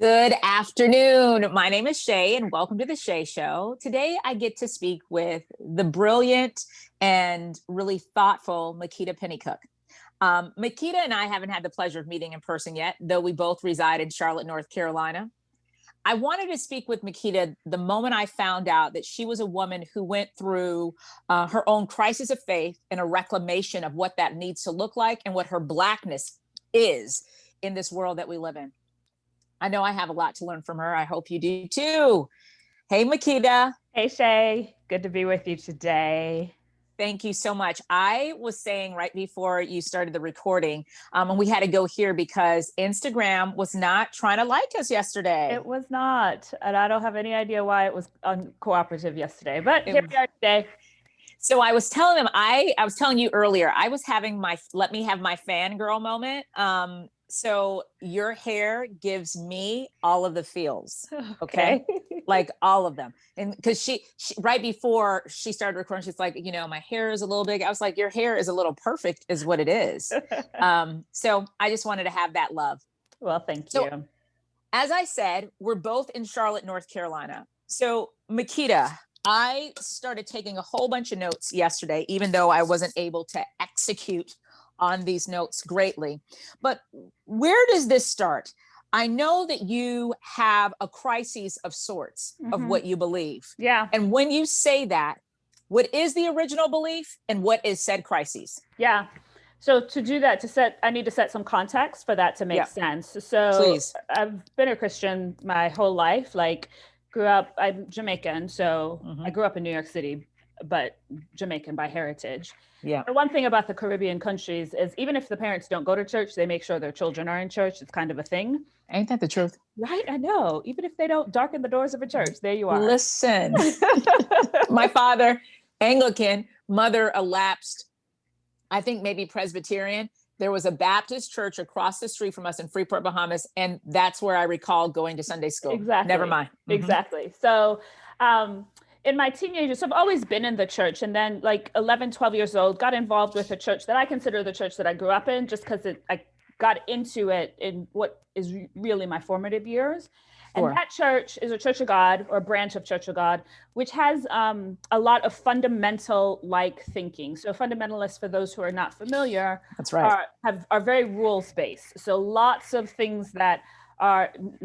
Good afternoon. My name is Shay, and welcome to the Shay Show. Today, I get to speak with the brilliant and really thoughtful Makeda Pennycooke. Makeda and I haven't had the pleasure of meeting in person yet, though we both reside in Charlotte, North Carolina. I wanted to speak with Makeda the moment I found out that she was a woman who went through her own crisis of faith and a reclamation of what that needs to look like and what her Blackness is in this world that we live in. I know I have a lot to learn from her. I hope you do too. Hey, Makeda. Hey, Shay. Good to be with you today. Thank you so much. I was saying right before you started the recording, and we had to go here because Instagram was not trying to like us yesterday. It was not. And I don't have any idea why it was uncooperative yesterday, but here we are today. So I was telling them, I was telling you earlier, I was having my, let me have my fangirl moment. So your hair gives me all of the feels. Okay. Like all of them. And because she right before she started recording, she's like, my hair is a little big. I was like, your hair is a little perfect is what it is. So I just wanted to have that love. Well, thank you. As I said, we're both in Charlotte, North Carolina. So Makeda, I started taking a whole bunch of notes yesterday, even though I wasn't able to execute on these notes greatly. But where does this start? I know that you have a crisis of sorts of what you believe. Yeah. And when you say that, what is the original belief and what is said crisis? Yeah. So to do that, I need to set some context for that to make sense. So please. I've been a Christian my whole life, I'm Jamaican. So I grew up in New York City, but Jamaican by heritage. Yeah. The one thing about the Caribbean countries is even if the parents don't go to church, they make sure their children are in church. It's kind of a thing. Ain't that the truth? Right? I know. Even if they don't darken the doors of a church, there you are. Listen, my father, Anglican, mother, elapsed, I think maybe Presbyterian. There was a Baptist church across the street from us in Freeport, Bahamas. And that's where I recall going to Sunday school. Exactly. Never mind. Exactly. So, in my teenagers, I've always been in the church, and then 11, 12 years old, got involved with a church that I consider the church that I grew up in, just because I got into it in what is really my formative years. Sure. And that church is a Church of God, or a branch of Church of God, which has a lot of fundamental thinking. So fundamentalists, for those who are not familiar, that's right, are very rules-based. So lots of things that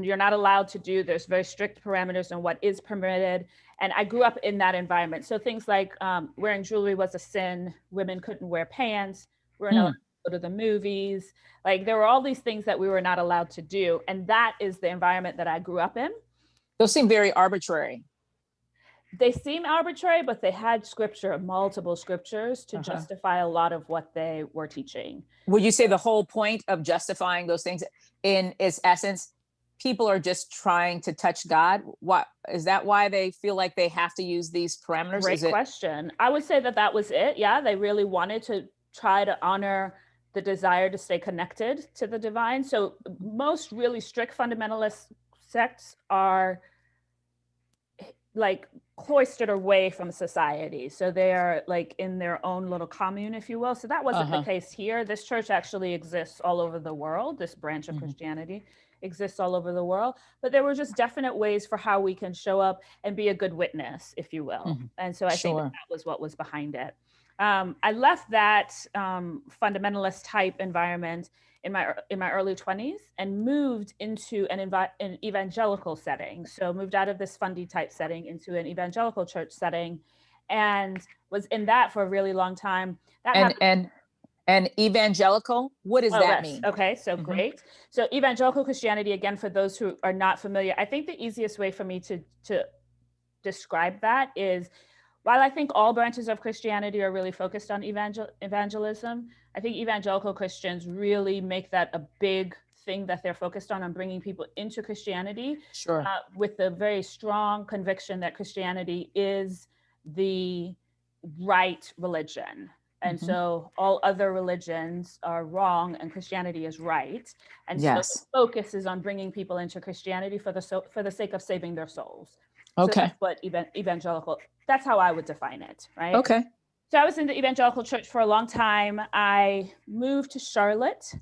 you're not allowed to do. There's very strict parameters on what is permitted. And I grew up in that environment. So things like wearing jewelry was a sin. Women couldn't wear pants. We were not allowed to go to the movies. There were all these things that we were not allowed to do. And that is the environment that I grew up in. Those seem very arbitrary. They seem arbitrary, but they had multiple scriptures to justify a lot of what they were teaching. Would you say the whole point of justifying those things in its essence, people are just trying to touch God? What is that? Why they feel like they have to use these parameters? Great question. I would say that was it. Yeah, they really wanted to try to honor the desire to stay connected to the divine. So most really strict fundamentalist sects are cloistered away from society. So they are in their own little commune, if you will. So that wasn't the case here. This church actually exists all over the world. This branch of Christianity exists all over the world, but there were just definite ways for how we can show up and be a good witness, if you will. And so I think that was what was behind it. I left that fundamentalist type environment in my early 20s and moved into an evangelical setting. So moved out of this fundy type setting into an evangelical church setting, and was in that for a really long time. And evangelical, what does that mean? Okay, so great. So evangelical Christianity, again, for those who are not familiar, I think the easiest way for me to describe that is, while I think all branches of Christianity are really focused on evangelism, I think evangelical Christians really make that a big thing that they're focused on bringing people into Christianity. Sure. With the very strong conviction that Christianity is the right religion. And so all other religions are wrong and Christianity is right. And so the focus is on bringing people into Christianity for the sake of saving their souls. Okay. So that's what evangelical, that's how I would define it, right? Okay. So I was in the evangelical church for a long time. I moved to Charlotte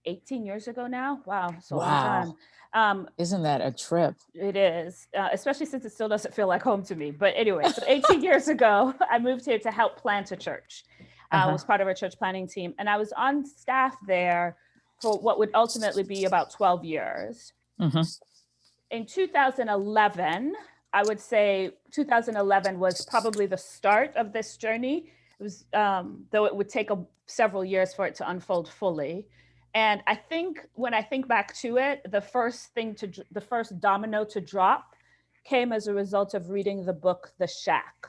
18 years ago now. Wow, it's a long Wow. time. Isn't that a trip? It is, especially since it still doesn't feel like home to me. But anyway, so 18 years ago, I moved here to help plant a church. I was part of our church planning team, and I was on staff there for what would ultimately be about 12 years. In 2011, I would say 2011 was probably the start of this journey. It was, though it would take several years for it to unfold fully. And I think when I think back to it, the first domino to drop came as a result of reading the book, The Shack.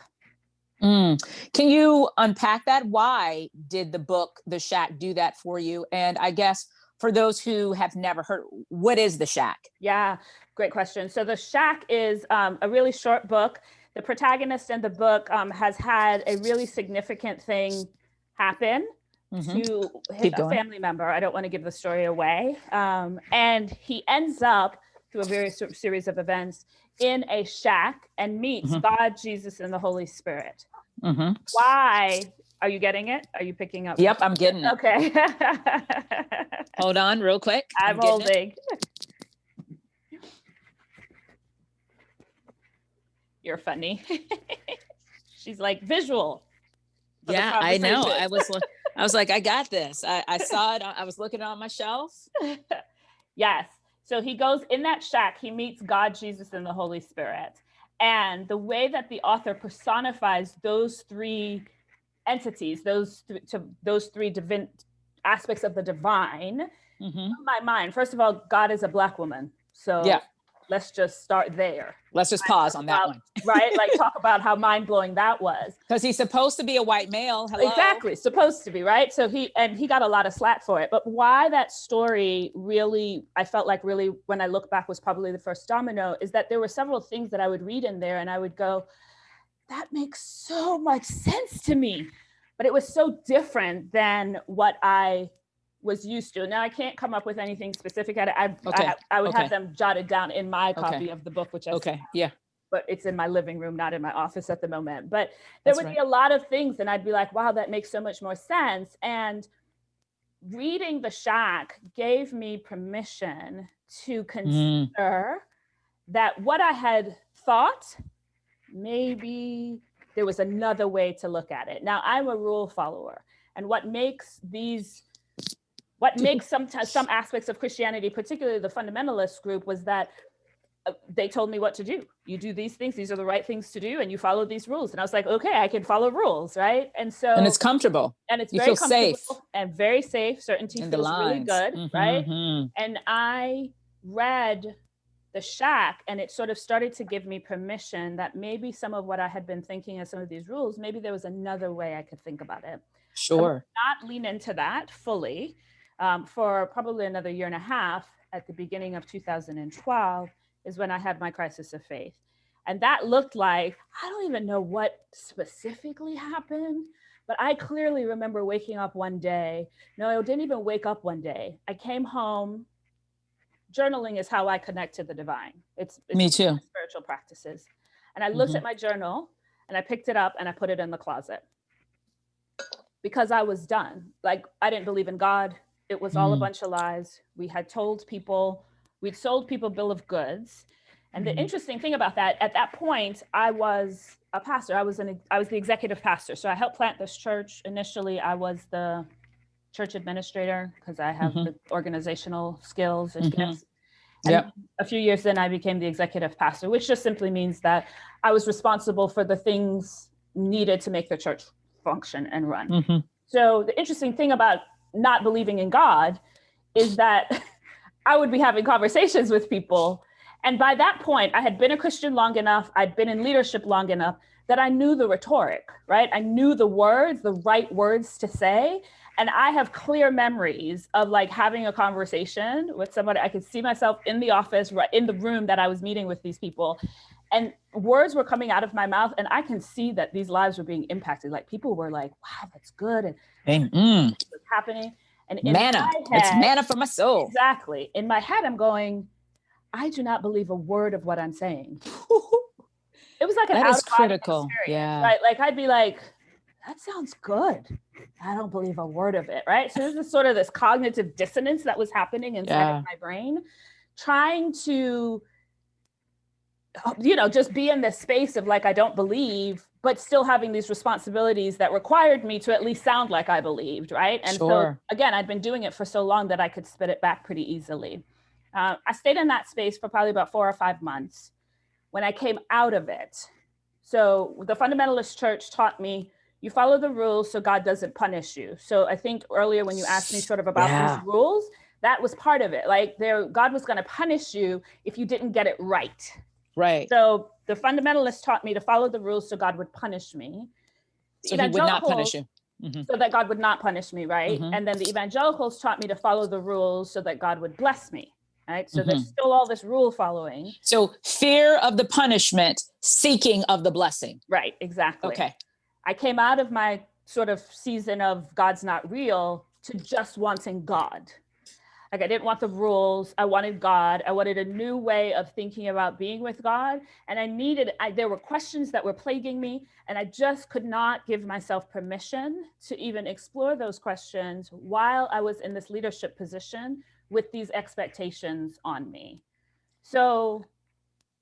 Can you unpack that? Why did the book, The Shack, do that for you? And I guess for those who have never heard, what is The Shack? Yeah, great question. So The Shack is a really short book. The protagonist in the book has had a really significant thing happen to a family member. I don't want to give the story away. And he ends up, through a very series of events, in a shack and meets God, Jesus, and the Holy Spirit. Why? Are you getting it? Are you picking up? Yep, I'm getting it. Okay. Hold on real quick. I'm holding. You're funny. She's like, visual. Yeah, I know. I was like, I got this. I saw it. I was looking on my shelf. Yes. So he goes in that shack, he meets God, Jesus, and the Holy Spirit. And the way that the author personifies those three entities, those three aspects of the divine, in my mind, first of all, God is a Black woman. So yeah. Let's just start there. Let's just pause on that one. Right? Like talk about how mind-blowing that was. Because he's supposed to be a white male. Hello. Exactly. Supposed to be, right? So he got a lot of slack for it. But why that story really, I felt like really, when I look back, was probably the first domino, is that there were several things that I would read in there and I would go, that makes so much sense to me. But it was so different than what I was used to. Now I can't come up with anything specific. I would have them jotted down in my copy of the book, which but it's in my living room, not in my office at the moment. But there would be a lot of things and I'd be like, wow, that makes so much more sense. And reading The Shack gave me permission to consider that what I had thought, maybe there was another way to look at it. Now I'm a rule follower, and what makes some aspects of Christianity, particularly the fundamentalist group, was that they told me what to do. You do these things, these are the right things to do, and you follow these rules. And I was like, okay, I can follow rules, right? And it's comfortable. And it's very comfortable safe. And very safe. Certainty feels really good, right? And I read The Shack, and it sort of started to give me permission that maybe some of what I had been thinking as some of these rules, maybe there was another way I could think about it. Sure. I would not lean into that fully. For probably another year and a half, at the beginning of 2012, is when I had my crisis of faith. And that looked like, I don't even know what specifically happened, but I clearly remember waking up one day. No, I didn't even wake up one day. I came home. Journaling is how I connect to the divine. It's me too. Spiritual practices. And I looked at my journal and I picked it up and I put it in the closet because I was done. Like, I didn't believe in God. It was all a bunch of lies. We'd sold people bill of goods. And the interesting thing about that, at that point, I was a pastor. I was the executive pastor. So I helped plant this church. Initially, I was the church administrator because I have the organizational skills and gifts. And a few years in, I became the executive pastor, which just simply means that I was responsible for the things needed to make the church function and run. So the interesting thing about not believing in God is that I would be having conversations with people. And by that point, I had been a Christian long enough, I'd been in leadership long enough that I knew the rhetoric, right? I knew the right words to say. And I have clear memories of like having a conversation with somebody. I could see myself in the office, right in the room that I was meeting with these people. And words were coming out of my mouth, and I can see that these lives were being impacted. Like people were like, wow, that's good. And what's happening. And in manna, it's manna for my soul. Exactly. In my head, I'm going, I do not believe a word of what I'm saying. It was like an that is critical. Right? Like I'd be like, that sounds good. I don't believe a word of it, right? So this is sort of this cognitive dissonance that was happening inside of my brain, trying to, just be in this space of like, I don't believe, but still having these responsibilities that required me to at least sound like I believed, right? And so again, I'd been doing it for so long that I could spit it back pretty easily. I stayed in that space for probably about 4 or 5 months. When I came out of it, so the fundamentalist church taught me, you follow the rules so God doesn't punish you. So I think earlier when you asked me sort of about these rules, that was part of it. Like God was going to punish you if you didn't get it right. Right. So the fundamentalists taught me to follow the rules so God would punish me. So he would not punish you. So that God would not punish me, right? And then the evangelicals taught me to follow the rules so that God would bless me, right? So there's still all this rule following. So fear of the punishment, seeking of the blessing. Right, exactly. Okay. I came out of my sort of season of God's not real to just wanting God. Like I didn't want the rules. I wanted God. I wanted a new way of thinking about being with God. And there were questions that were plaguing me, and I just could not give myself permission to even explore those questions while I was in this leadership position with these expectations on me. So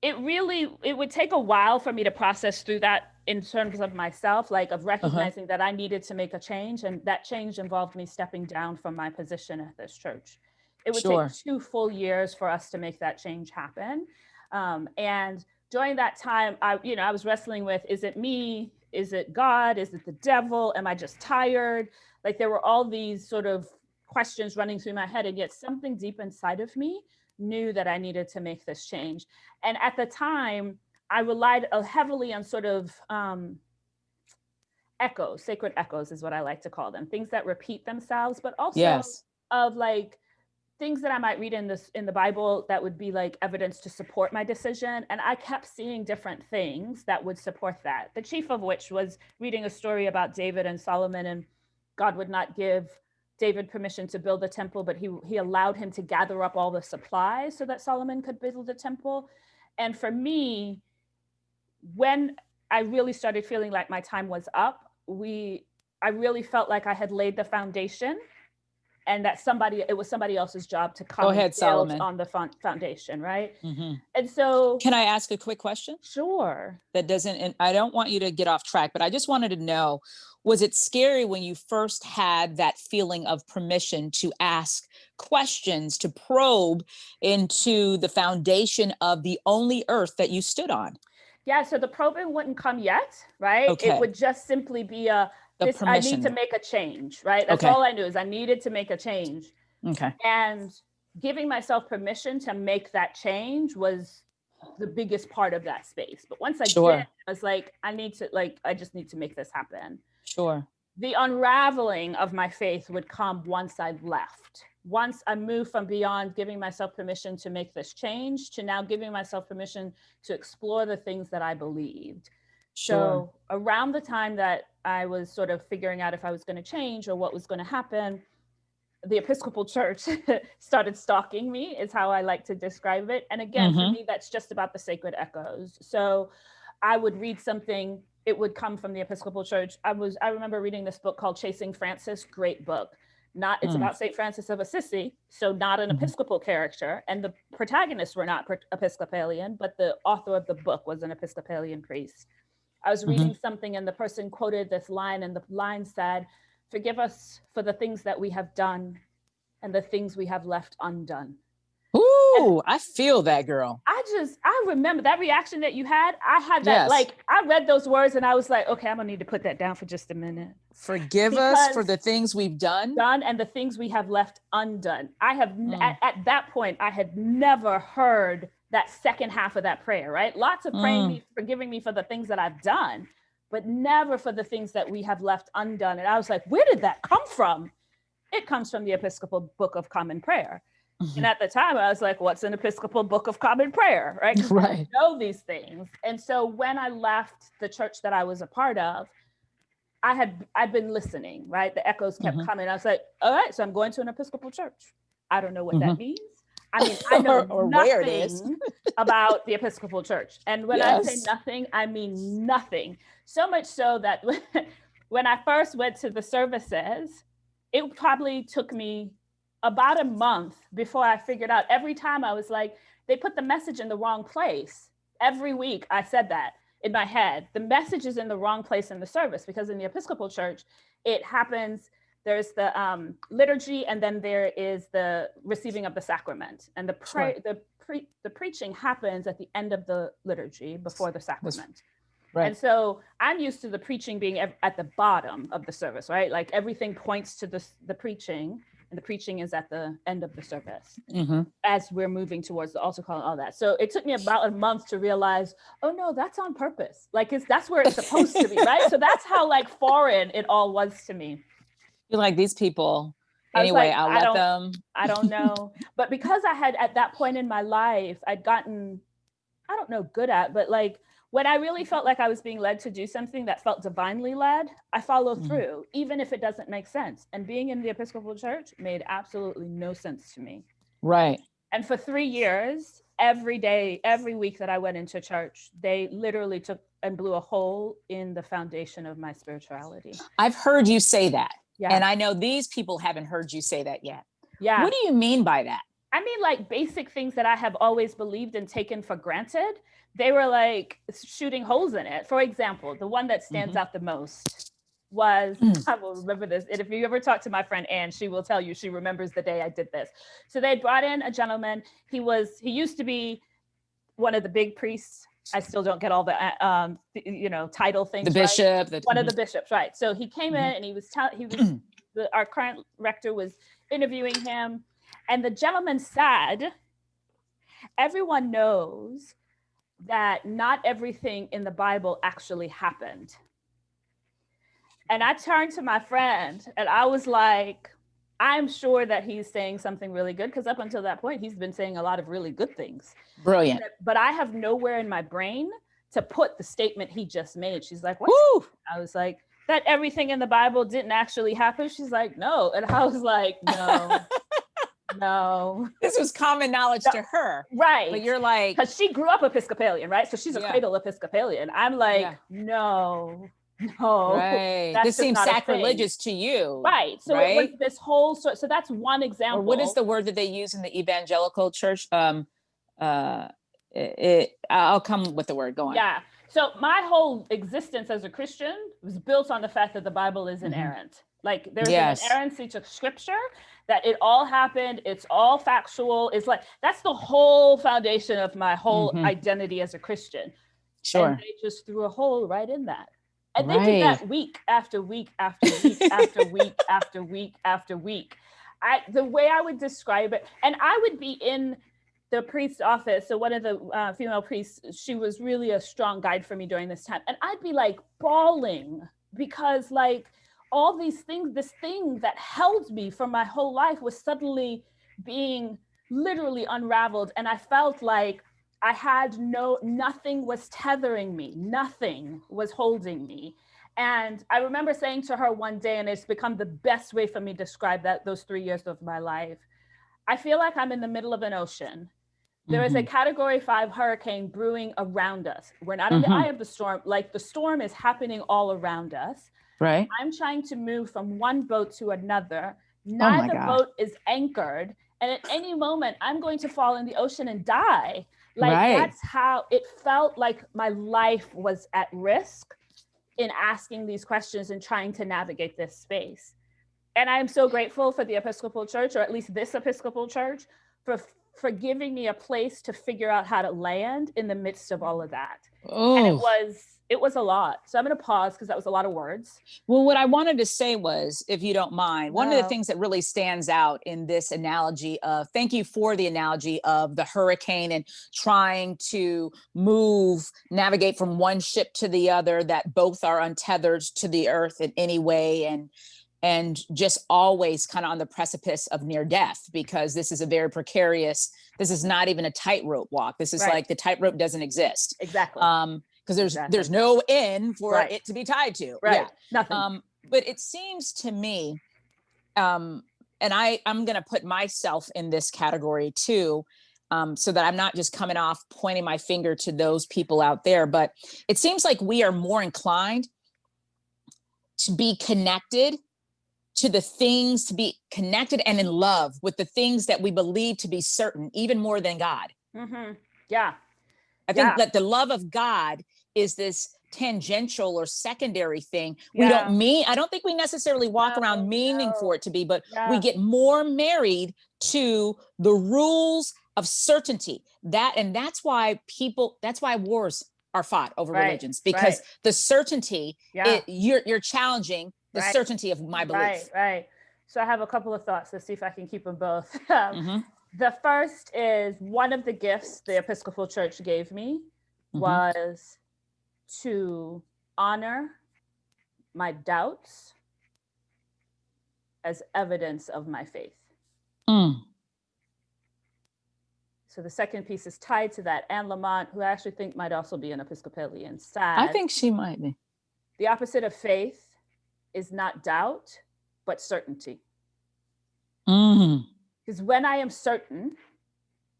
it would take a while for me to process through that in terms of myself, like of recognizing that I needed to make a change. And that change involved me stepping down from my position at this church. It would take 2 full years for us to make that change happen. And during that time, I was wrestling with, is it me? Is it God? Is it the devil? Am I just tired? Like there were all these sort of questions running through my head, and yet something deep inside of me knew that I needed to make this change. And at the time, I relied heavily on sort of echoes, sacred echoes is what I like to call them, things that repeat themselves, but also of like things that I might read in the Bible that would be like evidence to support my decision. And I kept seeing different things that would support that. The chief of which was reading a story about David and Solomon, and God would not give David permission to build the temple, but he allowed him to gather up all the supplies so that Solomon could build the temple. And for me, when I really started feeling like my time was up, I really felt like I had laid the foundation, and that it was somebody else's job to come and build on the foundation, right? And so, can I ask a quick question? Sure. And I don't want you to get off track, but I just wanted to know, was it scary when you first had that feeling of permission to ask questions, to probe into the foundation of the only earth that you stood on? Yeah, so the probing wouldn't come yet, right? Okay. It would just simply be I need to make a change, right? That's all I knew, is I needed to make a change. Okay. And giving myself permission to make that change was the biggest part of that space. But once I did, I was like, I just need to make this happen. Sure. The unraveling of my faith would come once I left. Once I moved from beyond giving myself permission to make this change to now giving myself permission to explore the things that I believed. So around the time that I was sort of figuring out if I was going to change or what was going to happen, the Episcopal Church started stalking me, is how I like to describe it. And again, for me, that's just about the sacred echoes. So I would read something, it would come from the Episcopal Church. I remember reading this book called Chasing Francis, great book. It's about St. Francis of Assisi, so not an Episcopal character. And the protagonists were not Episcopalian, but the author of the book was an Episcopalian priest. I was reading something and the person quoted this line, and the line said, "Forgive us for the things that we have done and the things we have left undone." Ooh, I feel that, girl. I remember that reaction that you had. I had that, like, I read those words and I was like, okay, I'm gonna need to put that down for just a minute. Forgive us for the things we've done and the things we have left undone. I have, at that point, I had never heard that second half of that prayer, right? Lots of praying, forgiving me for the things that I've done, but never for the things that we have left undone. And I was like, where did that come from? It comes from the Episcopal Book of Common Prayer. And at the time I was like, what's an Episcopal Book of Common Prayer, right? I know these things. And so when I left the church that I was a part of, I'd been listening, right? The echoes kept coming. I was like, all right, so I'm going to an Episcopal church. I don't know what that means. I mean, I know or where it is. about the Episcopal Church. And when I say nothing, I mean nothing. So much so that when I first went to the services, it probably took me about a month before I figured out. Every time I was like, they put the message in the wrong place. Every week I said that in my head. The message is in the wrong place in the service, because in the Episcopal Church, it happens, there's the liturgy, and then there is the receiving of the sacrament. And the preaching happens at the end of the liturgy before the sacrament. Right. And so I'm used to the preaching being at the bottom of the service, right? Like everything points to the preaching, and the preaching is at the end of the service as we're moving towards the altar call and all that. So it took me about a month to realize, oh no, that's on purpose. Like that's where it's supposed to be, right? So that's how like foreign it all was to me. You're like, these people, anyway, I'll let them. I don't know. But because I had, at that point in my life, I'd gotten, I don't know, good at, but like, when I really felt like I was being led to do something that felt divinely led, I followed through, even if it doesn't make sense. And being in the Episcopal Church made absolutely no sense to me. Right. And for 3 years, every day, every week that I went into church, they literally took and blew a hole in the foundation of my spirituality. I've heard you say that. Yeah. And I know these people haven't heard you say that yet. Yeah. What do you mean by that? I mean, like basic things that I have always believed and taken for granted. They were like shooting holes in it. For example, the one that stands out the most was, I will remember this. And if you ever talk to my friend Anne, she will tell you she remembers the day I did this. So they brought in a gentleman. He used to be one of the big priests. I still don't get all the title things. The bishop. Right? One of the bishops, right? So he came in and our current rector was interviewing him, and the gentleman said, "Everyone knows that not everything in the Bible actually happened." And I turned to my friend and I was like, I'm sure that he's saying something really good, because up until that point, he's been saying a lot of really good things. Brilliant. But I have nowhere in my brain to put the statement he just made. She's like, what? Woo! I was like, that everything in the Bible didn't actually happen? She's like, no. And I was like, no. No. This was common knowledge to her. Right. But you're like, because she grew up Episcopalian, right? So she's a cradle Episcopalian. I'm like, no. Right. This seems sacrilegious to you. Right. So it was this whole so that's one example. Or what is the word that they use in the evangelical church? I'll come with the word. Go on. Yeah. So my whole existence as a Christian was built on the fact that the Bible is inerrant. Like there's an inerrancy to scripture, that it all happened. It's all factual. It's like, that's the whole foundation of my whole identity as a Christian. Sure. And they just threw a hole right in that. And they did that week after week after week after week after week after week. The way I would describe it, and I would be in the priest's office. So one of the female priests, she was really a strong guide for me during this time. And I'd be like bawling, because like all these things, this thing that held me for my whole life was suddenly being literally unraveled. And I felt like I had nothing was tethering me. Nothing was holding me. And I remember saying to her one day, and it's become the best way for me to describe those 3 years of my life, I feel like I'm in the middle of an ocean. There is a Category 5 hurricane brewing around us. We're not in the eye of the storm. Like the storm is happening all around us. Right. I'm trying to move from one boat to another. Neither boat is anchored. And at any moment, I'm going to fall in the ocean and die. Like that's how it felt. Like my life was at risk in asking these questions and trying to navigate this space. And I am so grateful for the Episcopal Church, or at least this Episcopal Church, for giving me a place to figure out how to land in the midst of all of that. And it was a lot. So I'm going to pause because that was a lot of words. Well, what I wanted to say was, if you don't mind, one of the things that really stands out in this analogy of, thank you for the analogy of the hurricane and trying to navigate from one ship to the other, that both are untethered to the earth in any way. And just always kind of on the precipice of near death, because this is a very precarious, this is not even a tightrope walk. This is like the tightrope doesn't exist. Exactly. Because there's no end for it to be tied to. Right. Yeah. Nothing. But it seems to me, and I'm going to put myself in this category too, so that I'm not just coming off pointing my finger to those people out there, but it seems like we are more inclined to be connected to the things, to be connected and in love with the things that we believe to be certain, even more than God. Yeah. I think that the love of God is this tangential or secondary thing. I don't think we necessarily walk around meaning for it to be, but we get more married to the rules of certainty. That's why wars are fought over religions, because the certainty, you're challenging the certainty of my belief. Right. So I have a couple of thoughts. Let's see if I can keep them both. The first is, one of the gifts the Episcopal Church gave me was to honor my doubts as evidence of my faith. So the second piece is tied to that. Anne Lamont, who I actually think might also be an Episcopalian, said, I think she might be. The opposite of faith is not doubt, but certainty. Because when I am certain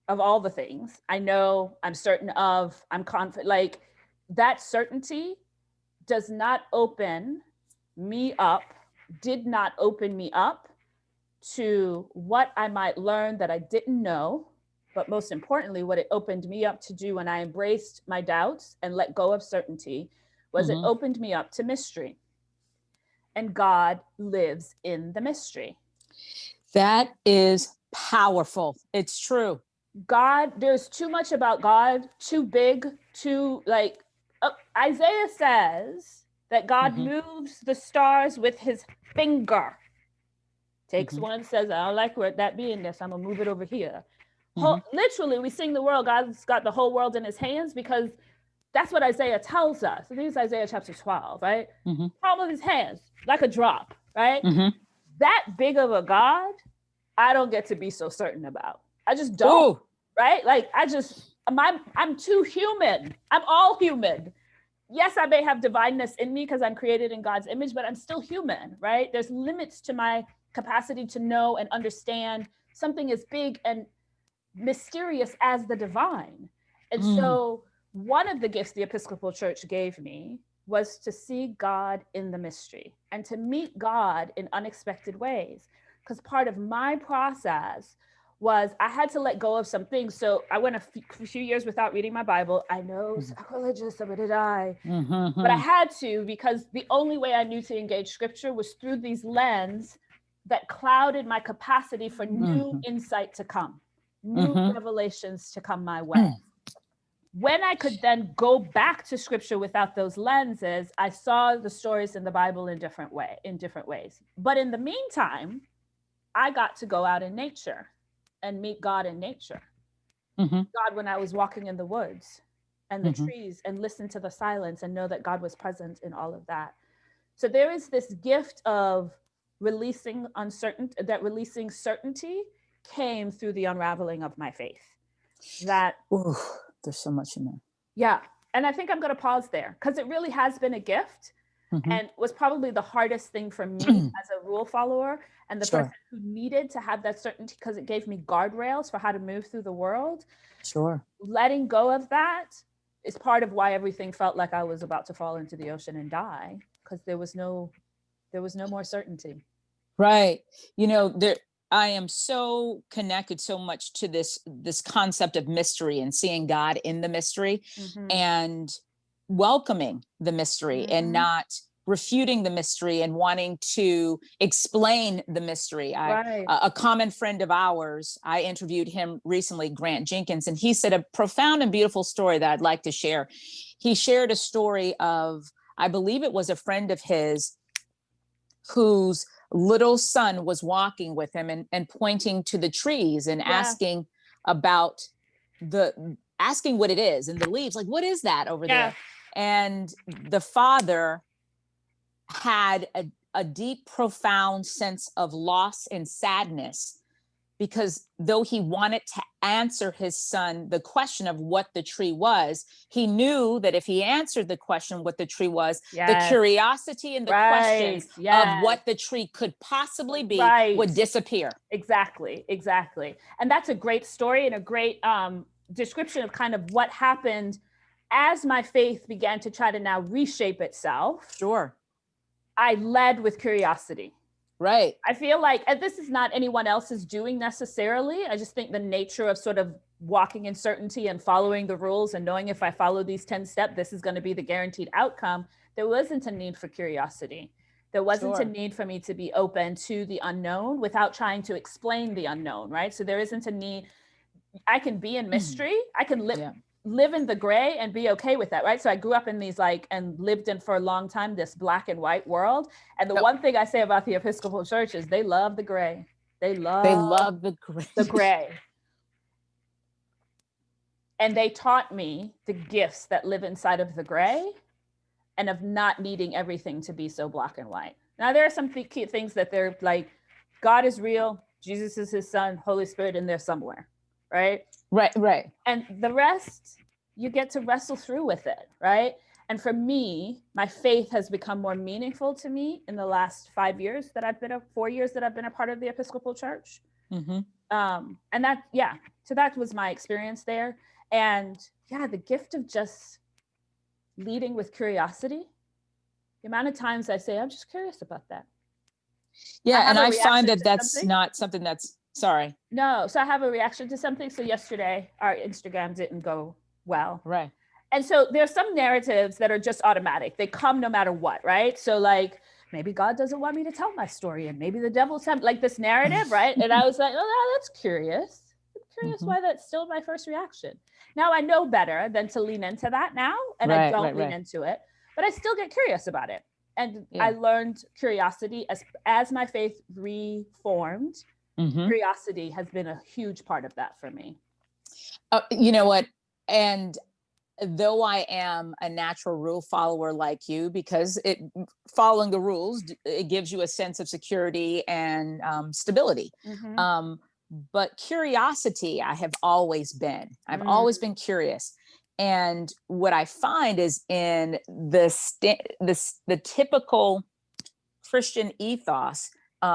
of all the things, I know, I'm certain of, I'm confident, like that certainty does not open me up, did not open me up to what I might learn that I didn't know. But most importantly, what it opened me up to do when I embraced my doubts and let go of certainty was it opened me up to mystery. And God lives in the mystery. That is powerful. It's true. God, there's too much about God, too big, too like, Isaiah says that God moves the stars with his finger. Takes one, says, I don't like where that being there, so I'm gonna move it over here. Literally, we sing the world, God's got the whole world in his hands, because that's what Isaiah tells us. I think it's Isaiah chapter 12, right? Palm of his hands, like a drop, right? That big of a God, I don't get to be so certain about. I just don't, right? Like, I'm too human. I'm all human. Yes, I may have divineness in me because I'm created in God's image, but I'm still human, right? There's limits to my capacity to know and understand something as big and mysterious as the divine. And so one of the gifts the Episcopal Church gave me was to see God in the mystery and to meet God in unexpected ways. Because part of my process was I had to let go of some things. So I went a few years without reading my Bible. I know, sacrilegious, but I had to, because the only way I knew to engage scripture was through these lenses that clouded my capacity for new insight to come, new revelations to come my way. When I could then go back to scripture without those lenses, I saw the stories in the Bible in different ways. But in the meantime, I got to go out in nature and meet God in nature. God, when I was walking in the woods and the trees, and listen to the silence and know that God was present in all of that. So there is this gift of releasing certainty came through the unraveling of my faith. There's so much in there. Yeah. And I think I'm going to pause there, because it really has been a gift and was probably the hardest thing for me as a rule follower and the person who needed to have that certainty, because it gave me guardrails for how to move through the world. Letting go of that is part of why everything felt like I was about to fall into the ocean and die, because there was no more certainty. Right. I am so connected so much to this concept of mystery and seeing God in the mystery and welcoming the mystery and not refuting the mystery and wanting to explain the mystery. A common friend of ours, I interviewed him recently, Grant Jenkins, and he said a profound and beautiful story that I'd like to share. He shared a story of, I believe it was a friend of his whose little son was walking with him and pointing to the trees and asking about asking what it is and the leaves, like, what is that over there? And the father had a deep, profound sense of loss and sadness, because though he wanted to answer his son the question of what the tree was, he knew that if he answered the question what the tree was, the curiosity and the questions of what the tree could possibly be would disappear. Exactly. And that's a great story and a great description of kind of what happened as my faith began to try to now reshape itself. I led with curiosity. Right. I feel like, and this is not anyone else's doing necessarily. I just think the nature of sort of walking in certainty and following the rules and knowing if I follow these 10 steps, this is going to be the guaranteed outcome. There wasn't a need for curiosity. There wasn't a need for me to be open to the unknown without trying to explain the unknown, right? So there isn't a need. I can be in mystery. I can live in the gray and be okay with that, right? So I grew up in these and lived in for a long time, this black and white world. And the one thing I say about the Episcopal Church is they love the gray. They love the gray. The gray. And they taught me the gifts that live inside of the gray and of not needing everything to be so black and white. Now, there are some key things that they're like, God is real, Jesus is his son, Holy Spirit in there somewhere, right? Right. And the rest, you get to wrestle through with it, right? And for me, my faith has become more meaningful to me in the last 4 years that I've been a part of the Episcopal Church. Mm-hmm. And that, so that was my experience there. And the gift of just leading with curiosity. The amount of times I say, I'm just curious about that. Yeah, and I find that that's not something that's, sorry. No, so I have a reaction to something. So yesterday, our Instagram didn't go well. Right. And so there's some narratives that are just automatic. They come no matter what, right? So like, maybe God doesn't want me to tell my story and maybe the devil's like this narrative, right? And I was like, oh, that's curious. I'm curious why that's still my first reaction. Now I know better than to lean into that now, and I don't lean into it, but I still get curious about it. And I learned curiosity as my faith reformed. Curiosity has been a huge part of that for me. You know what? And though I am a natural rule follower like you, because following the rules, it gives you a sense of security and stability. But curiosity, I have always been. I've always been curious. And what I find is in the typical Christian ethos, they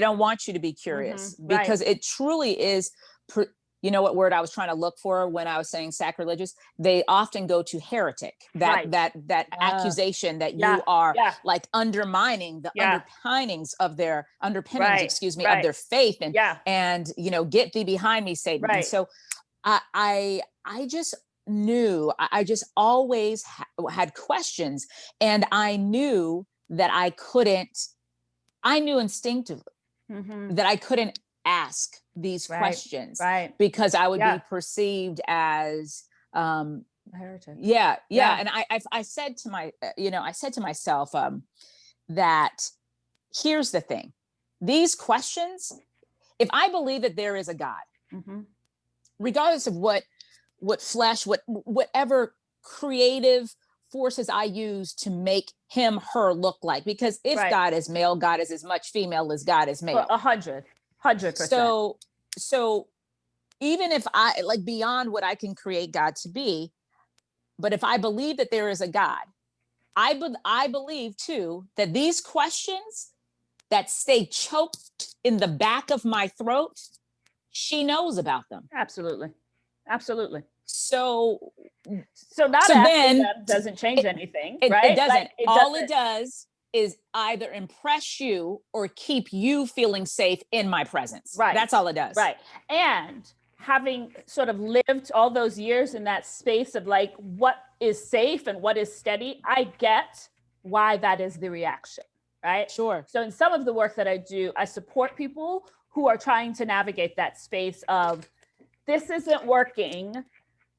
don't want you to be curious because it truly is. You know what word I was trying to look for when I was saying sacrilegious? They often go to heretic, that accusation that you are like undermining the underpinnings of their of their faith, and get thee behind me, Satan. And so I just knew, I just always had questions, and I knew that I knew instinctively that I couldn't ask these questions because I would be perceived as a heretic. And I said to myself that here's the thing: these questions, if I believe that there is a God, regardless of what flesh, whatever creative forces I use to make him, her look like, because if God is male, God is as much female as God is male. 100%. So even if I beyond what I can create God to be, but if I believe that there is a God, I believe too that these questions that stay choked in the back of my throat, she knows about them. Absolutely. So then that doesn't change anything, right? It doesn't. All it does is either impress you or keep you feeling safe in my presence. Right. That's all it does. Right. And having sort of lived all those years in that space of like what is safe and what is steady, I get why that is the reaction, right? Sure. So in some of the work that I do, I support people who are trying to navigate that space of this isn't working,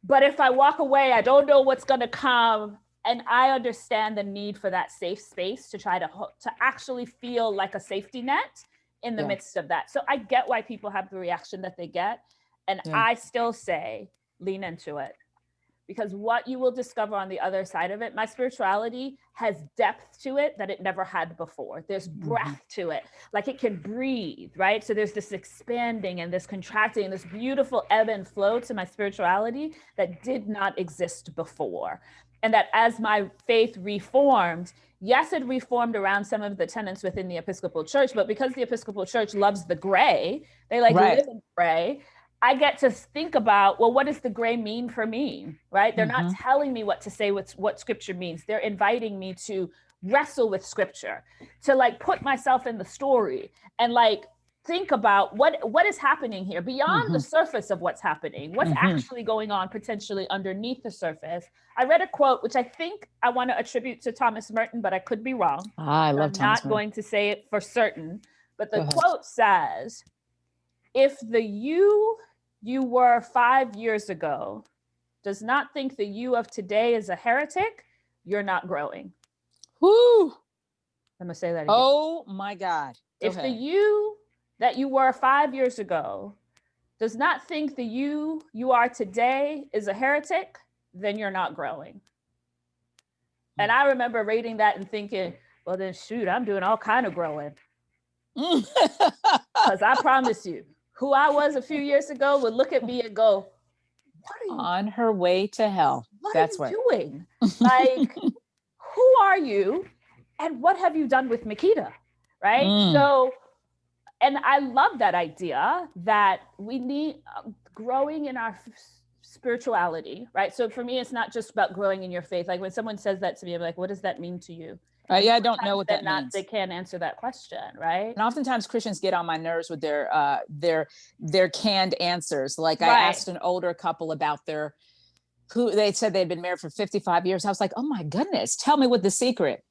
but if I walk away, I don't know what's going to come. And I understand the need for that safe space to try to actually feel like a safety net in the midst of that. So I get why people have the reaction that they get. And I still say, lean into it. Because what you will discover on the other side of it, my spirituality has depth to it that it never had before. There's breath to it, like it can breathe, right? So there's this expanding and this contracting and this beautiful ebb and flow to my spirituality that did not exist before. And that as my faith reformed, yes, it reformed around some of the tenets within the Episcopal Church, but because the Episcopal Church loves the gray, they live in gray. I get to think about, well, what does the gray mean for me, right? They're not telling me what to say, what scripture means. They're inviting me to wrestle with scripture, to like put myself in the story and like think about what is happening here beyond the surface of what's happening, what's actually going on potentially underneath the surface. I read a quote, which I think I want to attribute to Thomas Merton, but I could be wrong. I love I'm Thomas not Merton. going to say it for certain, but the quote says, if the you were 5 years ago does not think the you of today is a heretic, you're not growing. Woo! I'm gonna say that again. Oh my God. If the you that you were 5 years ago does not think the you are today is a heretic, then you're not growing. And I remember reading that and thinking, well then shoot, I'm doing all kind of growing. Because I promise you, who I was a few years ago would look at me and go, what are you on her way to hell? That's what doing. Like, who are you and what have you done with Makeda? Right? So, and I love that idea that we need growing in our spirituality, right? So for me, it's not just about growing in your faith. Like when someone says that to me, I'm like, what does that mean to you? Yeah, I don't know what that means. They can't answer that question, right? And oftentimes Christians get on my nerves with their canned answers. Like I asked an older couple about who they said they'd been married for 55 years. I was like, oh my goodness, tell me what the secret.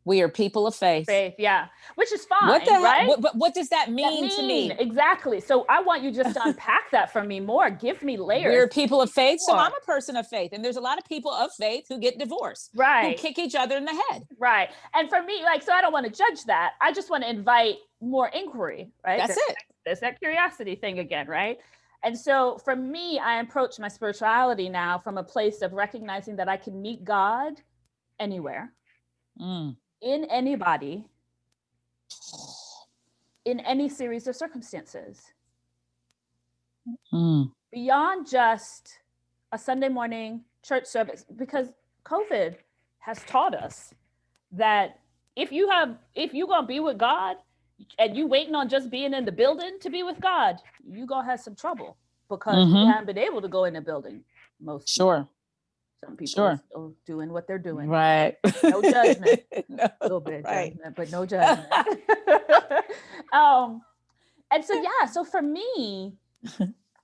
We are people of faith. Yeah, which is fine. What the hell? Right? What does that mean to me? Exactly. So I want you just to unpack that for me more. Give me layers. We're people of faith. So I'm a person of faith. And there's a lot of people of faith who get divorced. Right. Who kick each other in the head. Right. And for me, like, so I don't want to judge that. I just want to invite more inquiry, right? That's it. There's that curiosity thing again, right? And so for me, I approach my spirituality now from a place of recognizing that I can meet God anywhere. In anybody, in any series of circumstances. Beyond just a Sunday morning church service, because COVID has taught us that if you're gonna be with God and you waiting on just being in the building to be with God, you gonna have some trouble because we haven't been able to go in the building most. Sure. Some people are still doing what they're doing. Right. No judgment. No, a little bit of judgment, but no judgment. And so, so for me,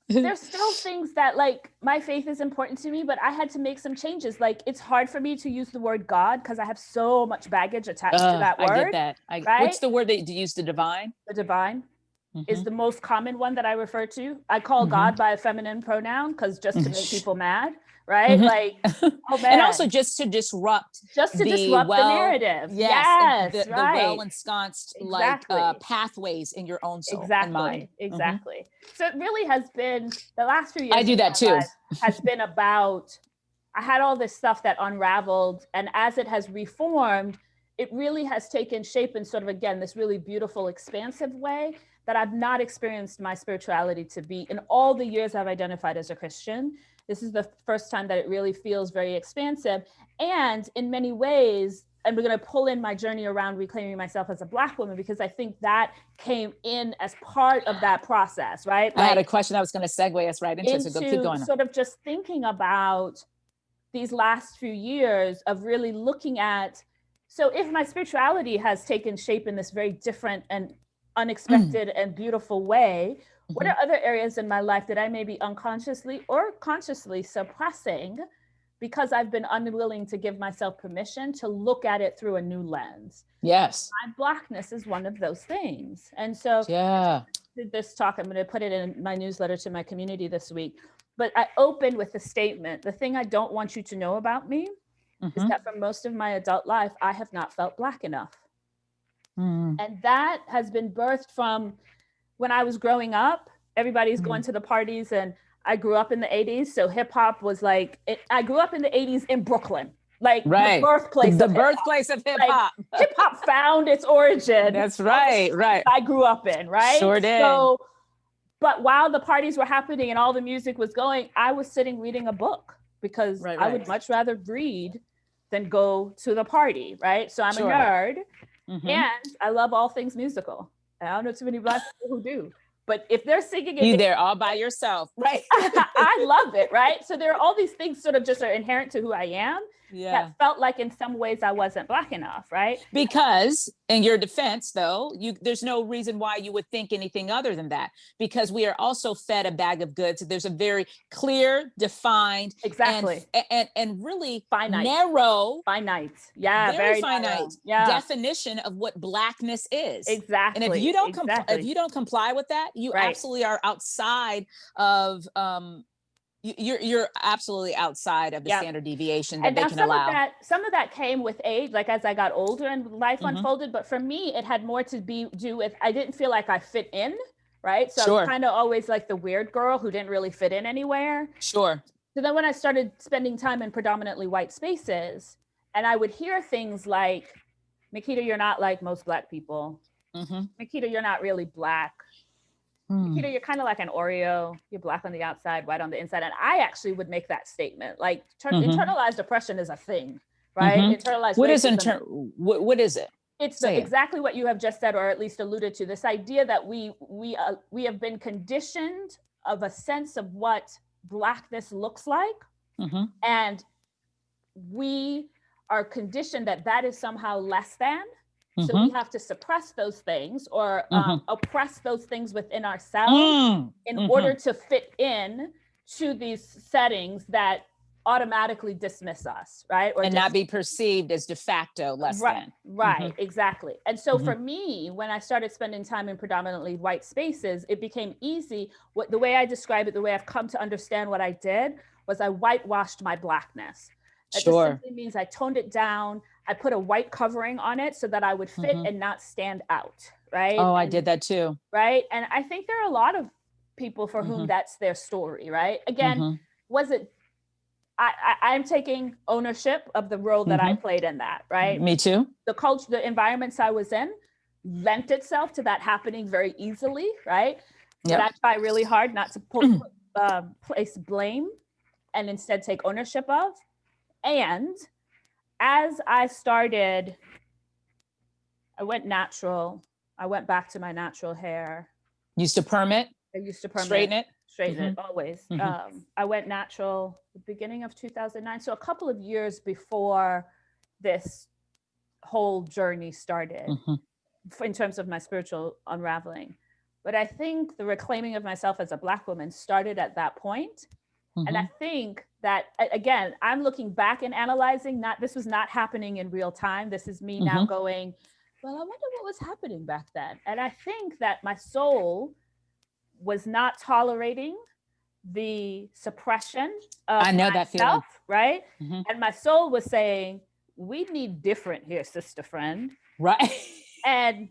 there's still things that like my faith is important to me, but I had to make some changes. Like it's hard for me to use the word God because I have so much baggage attached to that word. I get that. Right? What's the word that you use? The divine? The divine is the most common one that I refer to. I call God by a feminine pronoun because just to make people mad. Right? Like, oh man. And also just to disrupt the narrative. Yes. The well ensconced like pathways in your own soul and mind. Exactly. So it really has been the last few years. I do that too. Has been about, I had all this stuff that unraveled, and as it has reformed, it really has taken shape in sort of, again, this really beautiful, expansive way that I've not experienced my spirituality to be in all the years I've identified as a Christian. This is the first time that it really feels very expansive. And in many ways, and we're going to pull in my journey around reclaiming myself as a Black woman, because I think that came in as part of that process, right? I had a question I was going to segue us right into, so keep going. Sort of just thinking about these last few years of really looking at, so if my spirituality has taken shape in this very different and unexpected and beautiful way, what are other areas in my life that I may be unconsciously or consciously suppressing because I've been unwilling to give myself permission to look at it through a new lens? Yes. My Blackness is one of those things. And so this talk, I'm going to put it in my newsletter to my community this week, but I opened with a statement. The thing I don't want you to know about me is that for most of my adult life, I have not felt Black enough. And that has been birthed from when I was growing up. Everybody's going to the parties, and I grew up in the 80s. So hip hop was like, I grew up in the 80s in Brooklyn, like the birthplace of hip hop. Like, hip hop found its origin. That's right. I grew up in, right? Sure did. So, but while the parties were happening and all the music was going, I was sitting reading a book because I would much rather read than go to the party, right? So I'm a nerd. And I love all things musical. I don't know too many Black people who do, But if they're singing you it, there all by yourself, right? I love it, right? So there are all these things sort of just are inherent to who I am that felt like in some ways I wasn't Black enough, right? Because in your defense, though, there's no reason why you would think anything other than that, because we are also fed a bag of goods. There's a very clear, defined, exactly, and really finite, very finite narrow. definition of what Blackness is. Exactly. And if you don't comply with that, you absolutely are outside of you're absolutely outside of the standard deviation that they can allow. Some of that came with age, like as I got older and life unfolded. But for me, it had more to do with, I didn't feel like I fit in, right? So I was kind of always like the weird girl who didn't really fit in anywhere. Sure. So then when I started spending time in predominantly white spaces, and I would hear things like, Makeda, you're not like most Black people. Makeda, you're not really Black. Makeda, you're kind of like an Oreo. You're Black on the outside, white on the inside. And I actually would make that statement. Like internalized oppression is a thing, right? Internalized racism. What is it? It's exactly what you have just said, or at least alluded to. This idea that we have been conditioned of a sense of what Blackness looks like, and we are conditioned that is somehow less than. So we have to suppress those things or oppress those things within ourselves in order to fit in to these settings that automatically dismiss us, right? Or not be perceived as de facto less than. Right, exactly. And so for me, when I started spending time in predominantly white spaces, it became easy. The way I describe it, the way I've come to understand what I did was I whitewashed my Blackness. It just simply means I toned it down. I put a white covering on it so that I would fit and not stand out, right? I did that too. Right. And I think there are a lot of people for whom that's their story, right? Again, I'm taking ownership of the role that I played in that, right? Me too. The culture, the environments I was in lent itself to that happening very easily, right? But I try really hard not to place blame and instead take ownership of. And as I started, I went natural. I went back to my natural hair. Used to perm it? I used to perm straighten it? Straighten it, always. I went natural the beginning of 2009. So a couple of years before this whole journey started in terms of my spiritual unraveling. But I think the reclaiming of myself as a Black woman started at that point. And I think that, again, I'm looking back and analyzing, this was not happening in real time. This is me now going, well, I wonder what was happening back then. And I think that my soul was not tolerating the suppression of that feeling. Right? And my soul was saying, we need different here, sister friend. Right. And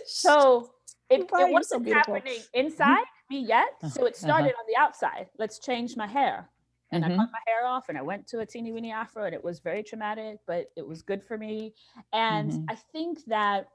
so it wasn't happening inside me yet. So it started on the outside. Let's change my hair. And I cut my hair off and I went to a teeny weeny afro, and it was very traumatic, but it was good for me. And I think that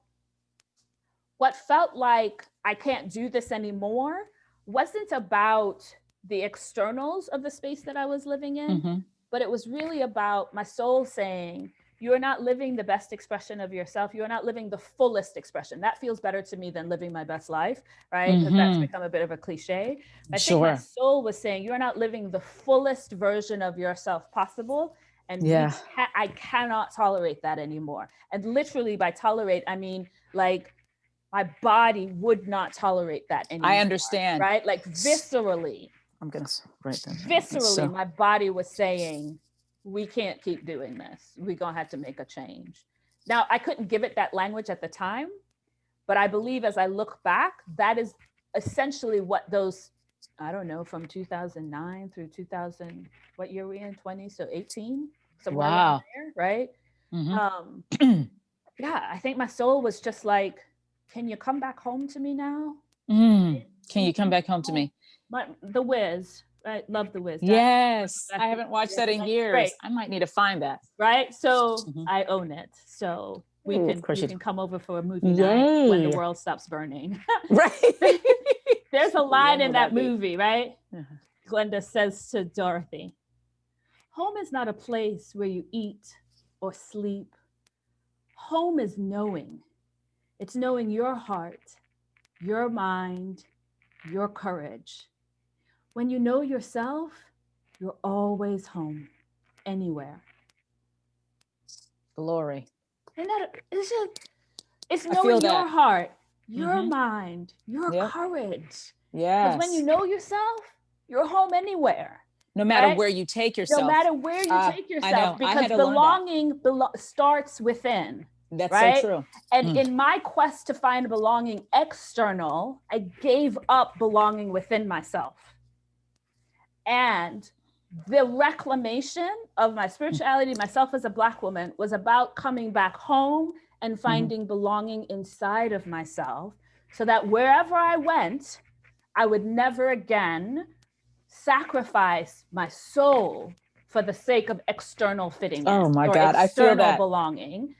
what felt like I can't do this anymore wasn't about the externals of the space that I was living in, but it was really about my soul saying, you are not living the best expression of yourself. You are not living the fullest expression. That feels better to me than living my best life, right? Because that's become a bit of a cliche. I think my soul was saying, you are not living the fullest version of yourself possible. And I cannot tolerate that anymore. And literally by tolerate, I mean like my body would not tolerate that anymore. I understand. Right? Like viscerally. I'm going to write that. Viscerally, my body was saying, we can't keep doing this. We're going to have to make a change. Now, I couldn't give it that language at the time, but I believe as I look back, that is essentially what those, I don't know, from 2009 through 2000, what year are we in? 20, so 18, somewhere around there, right? Yeah, I think my soul was just like, can you come back home to me now? Can you come back home to me? The Wiz. I love The Wiz. Yes, I haven't watched that in years. Great. I might need to find that. Right, so I own it. So you can come over for a movie night when the world stops burning. Right. There's a line in that movie, right? Glenda says to Dorothy, home is not a place where you eat or sleep. Home is knowing. It's knowing your heart, your mind, your courage. When you know yourself, you're always home, anywhere. Glory. And that it's just, it's I feel knowing your that. heart, your mind, your Yep. courage. Because when you Yes. know yourself, you're home anywhere. No matter Right? where you take No yourself. matter where you take I yourself, know. I because had to learn that. belonging starts within. That's right? so true. And in my quest to find belonging external, I gave up belonging within myself. And the reclamation of my spirituality, myself as a Black woman, was about coming back home and finding belonging inside of myself, so that wherever I went, I would never again sacrifice my soul for the sake of external fitting in. Oh my or God, I feel external that. belonging.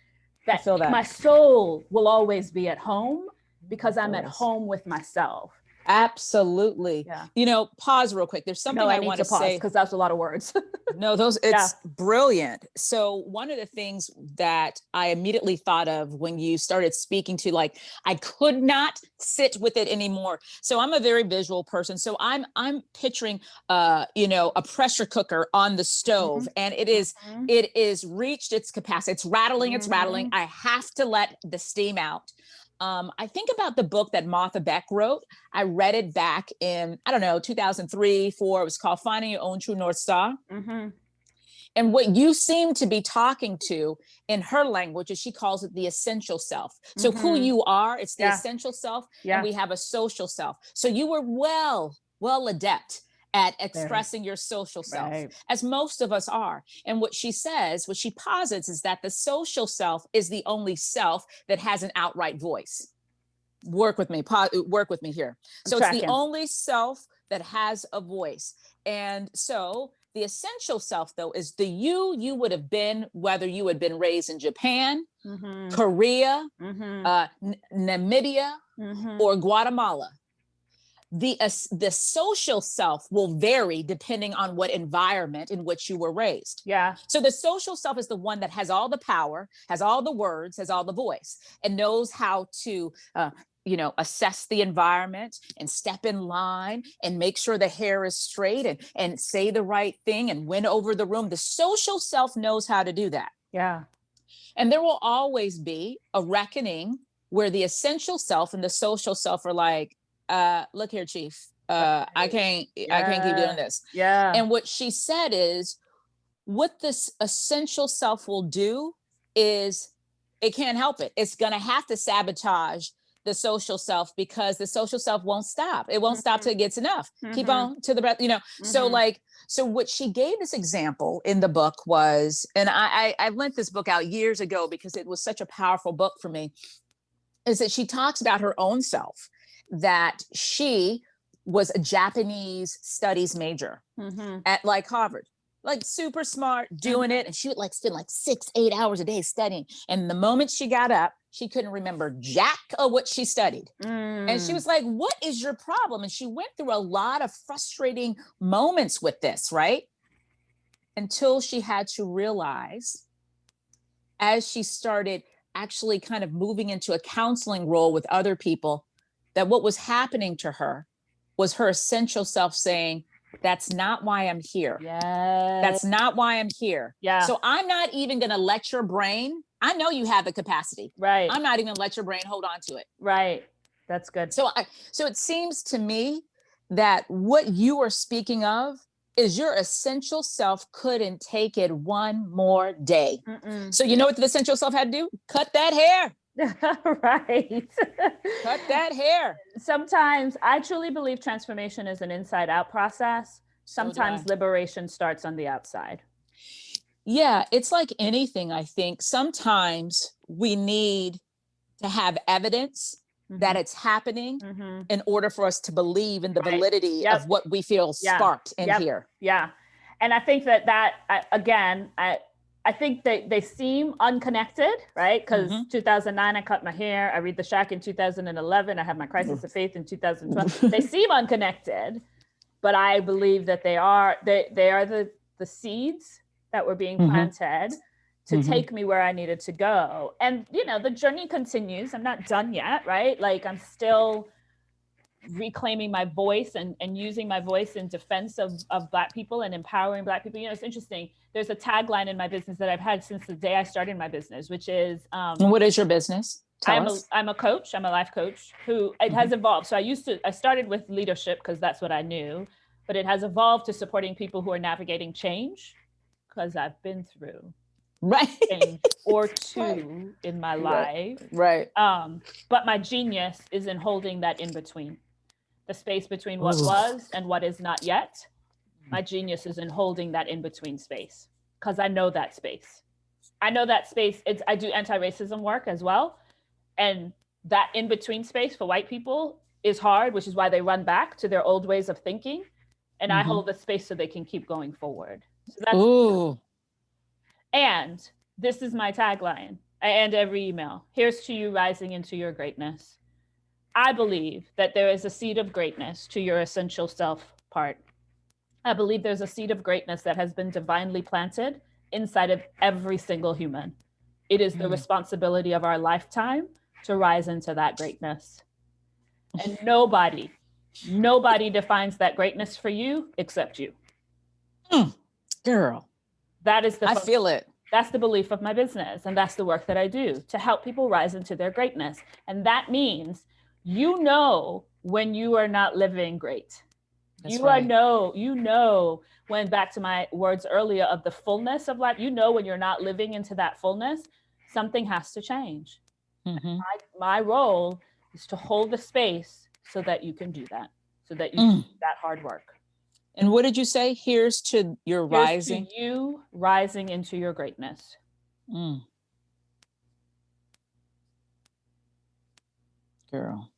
I feel that. My soul will always be at home because I'm at home with myself. Absolutely. Yeah. You know, pause real quick. There's something I want to say, because that's a lot of words. No, it's brilliant. So one of the things that I immediately thought of when you started speaking to, like, I could not sit with it anymore. So I'm a very visual person. So I'm picturing, a pressure cooker on the stove, and it is reached its capacity. It's rattling. I have to let the steam out. I think about the book that Martha Beck wrote. I read it back in, 2003, 2004. It was called Finding Your Own True North Star. And what you seem to be talking to in her language is, she calls it the essential self. So who you are, it's the essential self, and we have a social self. So you were well adept at expressing your social self, as most of us are. And what she posits is that the social self is the only self that has an outright voice. Work with me here. So it's the only self that has a voice. And so the essential self, though, is the you would have been, whether you had been raised in Japan, Korea, Namibia, or Guatemala. The social self will vary depending on what environment in which you were raised. Yeah. So the social self is the one that has all the power, has all the words, has all the voice, and knows how to, assess the environment and step in line and make sure the hair is straight and say the right thing and win over the room. The social self knows how to do that. Yeah. And there will always be a reckoning where the essential self and the social self are like, look here, Chief, I can't keep doing this. Yeah. And what she said is, what this essential self will do is, it can't help it. It's going to have to sabotage the social self, because the social self won't stop. It won't stop till it gets enough. Keep on to the breath, So what she gave this example in the book was, and I lent this book out years ago because it was such a powerful book for me, is that she talks about her own self, that she was a Japanese studies major at Harvard, super smart, doing it. And she would spend 6-8 hours a day studying. And the moment she got up, she couldn't remember jack of what she studied. And she was like, what is your problem? And she went through a lot of frustrating moments with this, right? Until she had to realize, as she started actually kind of moving into a counseling role with other people, that what was happening to her was her essential self saying, that's not why I'm here. That's not why I'm here. Yeah. So I'm not even going to let your brain, I know you have the capacity. Right. I'm not even going to let your brain hold on to it. Right. That's good. So it seems to me that what you are speaking of is your essential self couldn't take it one more day. So you know what the essential self had to do? Cut that hair. Right. Cut that hair. Sometimes I truly believe transformation is an inside out process. Sometimes liberation starts on the outside. Yeah, it's like anything, I think. Sometimes we need to have evidence that it's happening in order for us to believe in the validity of what we feel sparked in here. Yeah. And I think that again, I think they seem unconnected, right? Because 2009, I cut my hair. I read The Shack in 2011. I had my crisis of faith in 2012. They seem unconnected, but I believe that they are the seeds that were being planted to take me where I needed to go. And, the journey continues. I'm not done yet, right? I'm still reclaiming my voice and using my voice in defense of Black people and empowering Black people. You know, it's interesting. There's a tagline in my business that I've had since the day I started my business, which is, what is your business? Tell us. I'm a coach. I'm a life coach who it has evolved. So I started with leadership because that's what I knew, but it has evolved to supporting people who are navigating change, because I've been through change or two in my life. Right. But my genius is in holding that in between, the space between what was and what is not yet. My genius is in holding that in between space, because I know that space. I know that space. I do anti-racism work as well. And that in between space for white people is hard, which is why they run back to their old ways of thinking. And I hold the space so they can keep going forward. So that's, and this is my tagline. I end every email. Here's to you rising into your greatness. I believe that there is a seed of greatness to your essential self part. I believe there's a seed of greatness that has been divinely planted inside of every single human. It is the responsibility of our lifetime to rise into that greatness. And nobody defines that greatness for you except you. Girl. That is I feel it. That's the belief of my business. And that's the work that I do to help people rise into their greatness. And that means, you know, when you are not living great. You know, when, back to my words earlier of the fullness of life, you know, when you're not living into that fullness, something has to change. My role is to hold the space so that you can do that, so that you can do that hard work. And what did you say? Here's to your rising. To you rising into your greatness. Girl.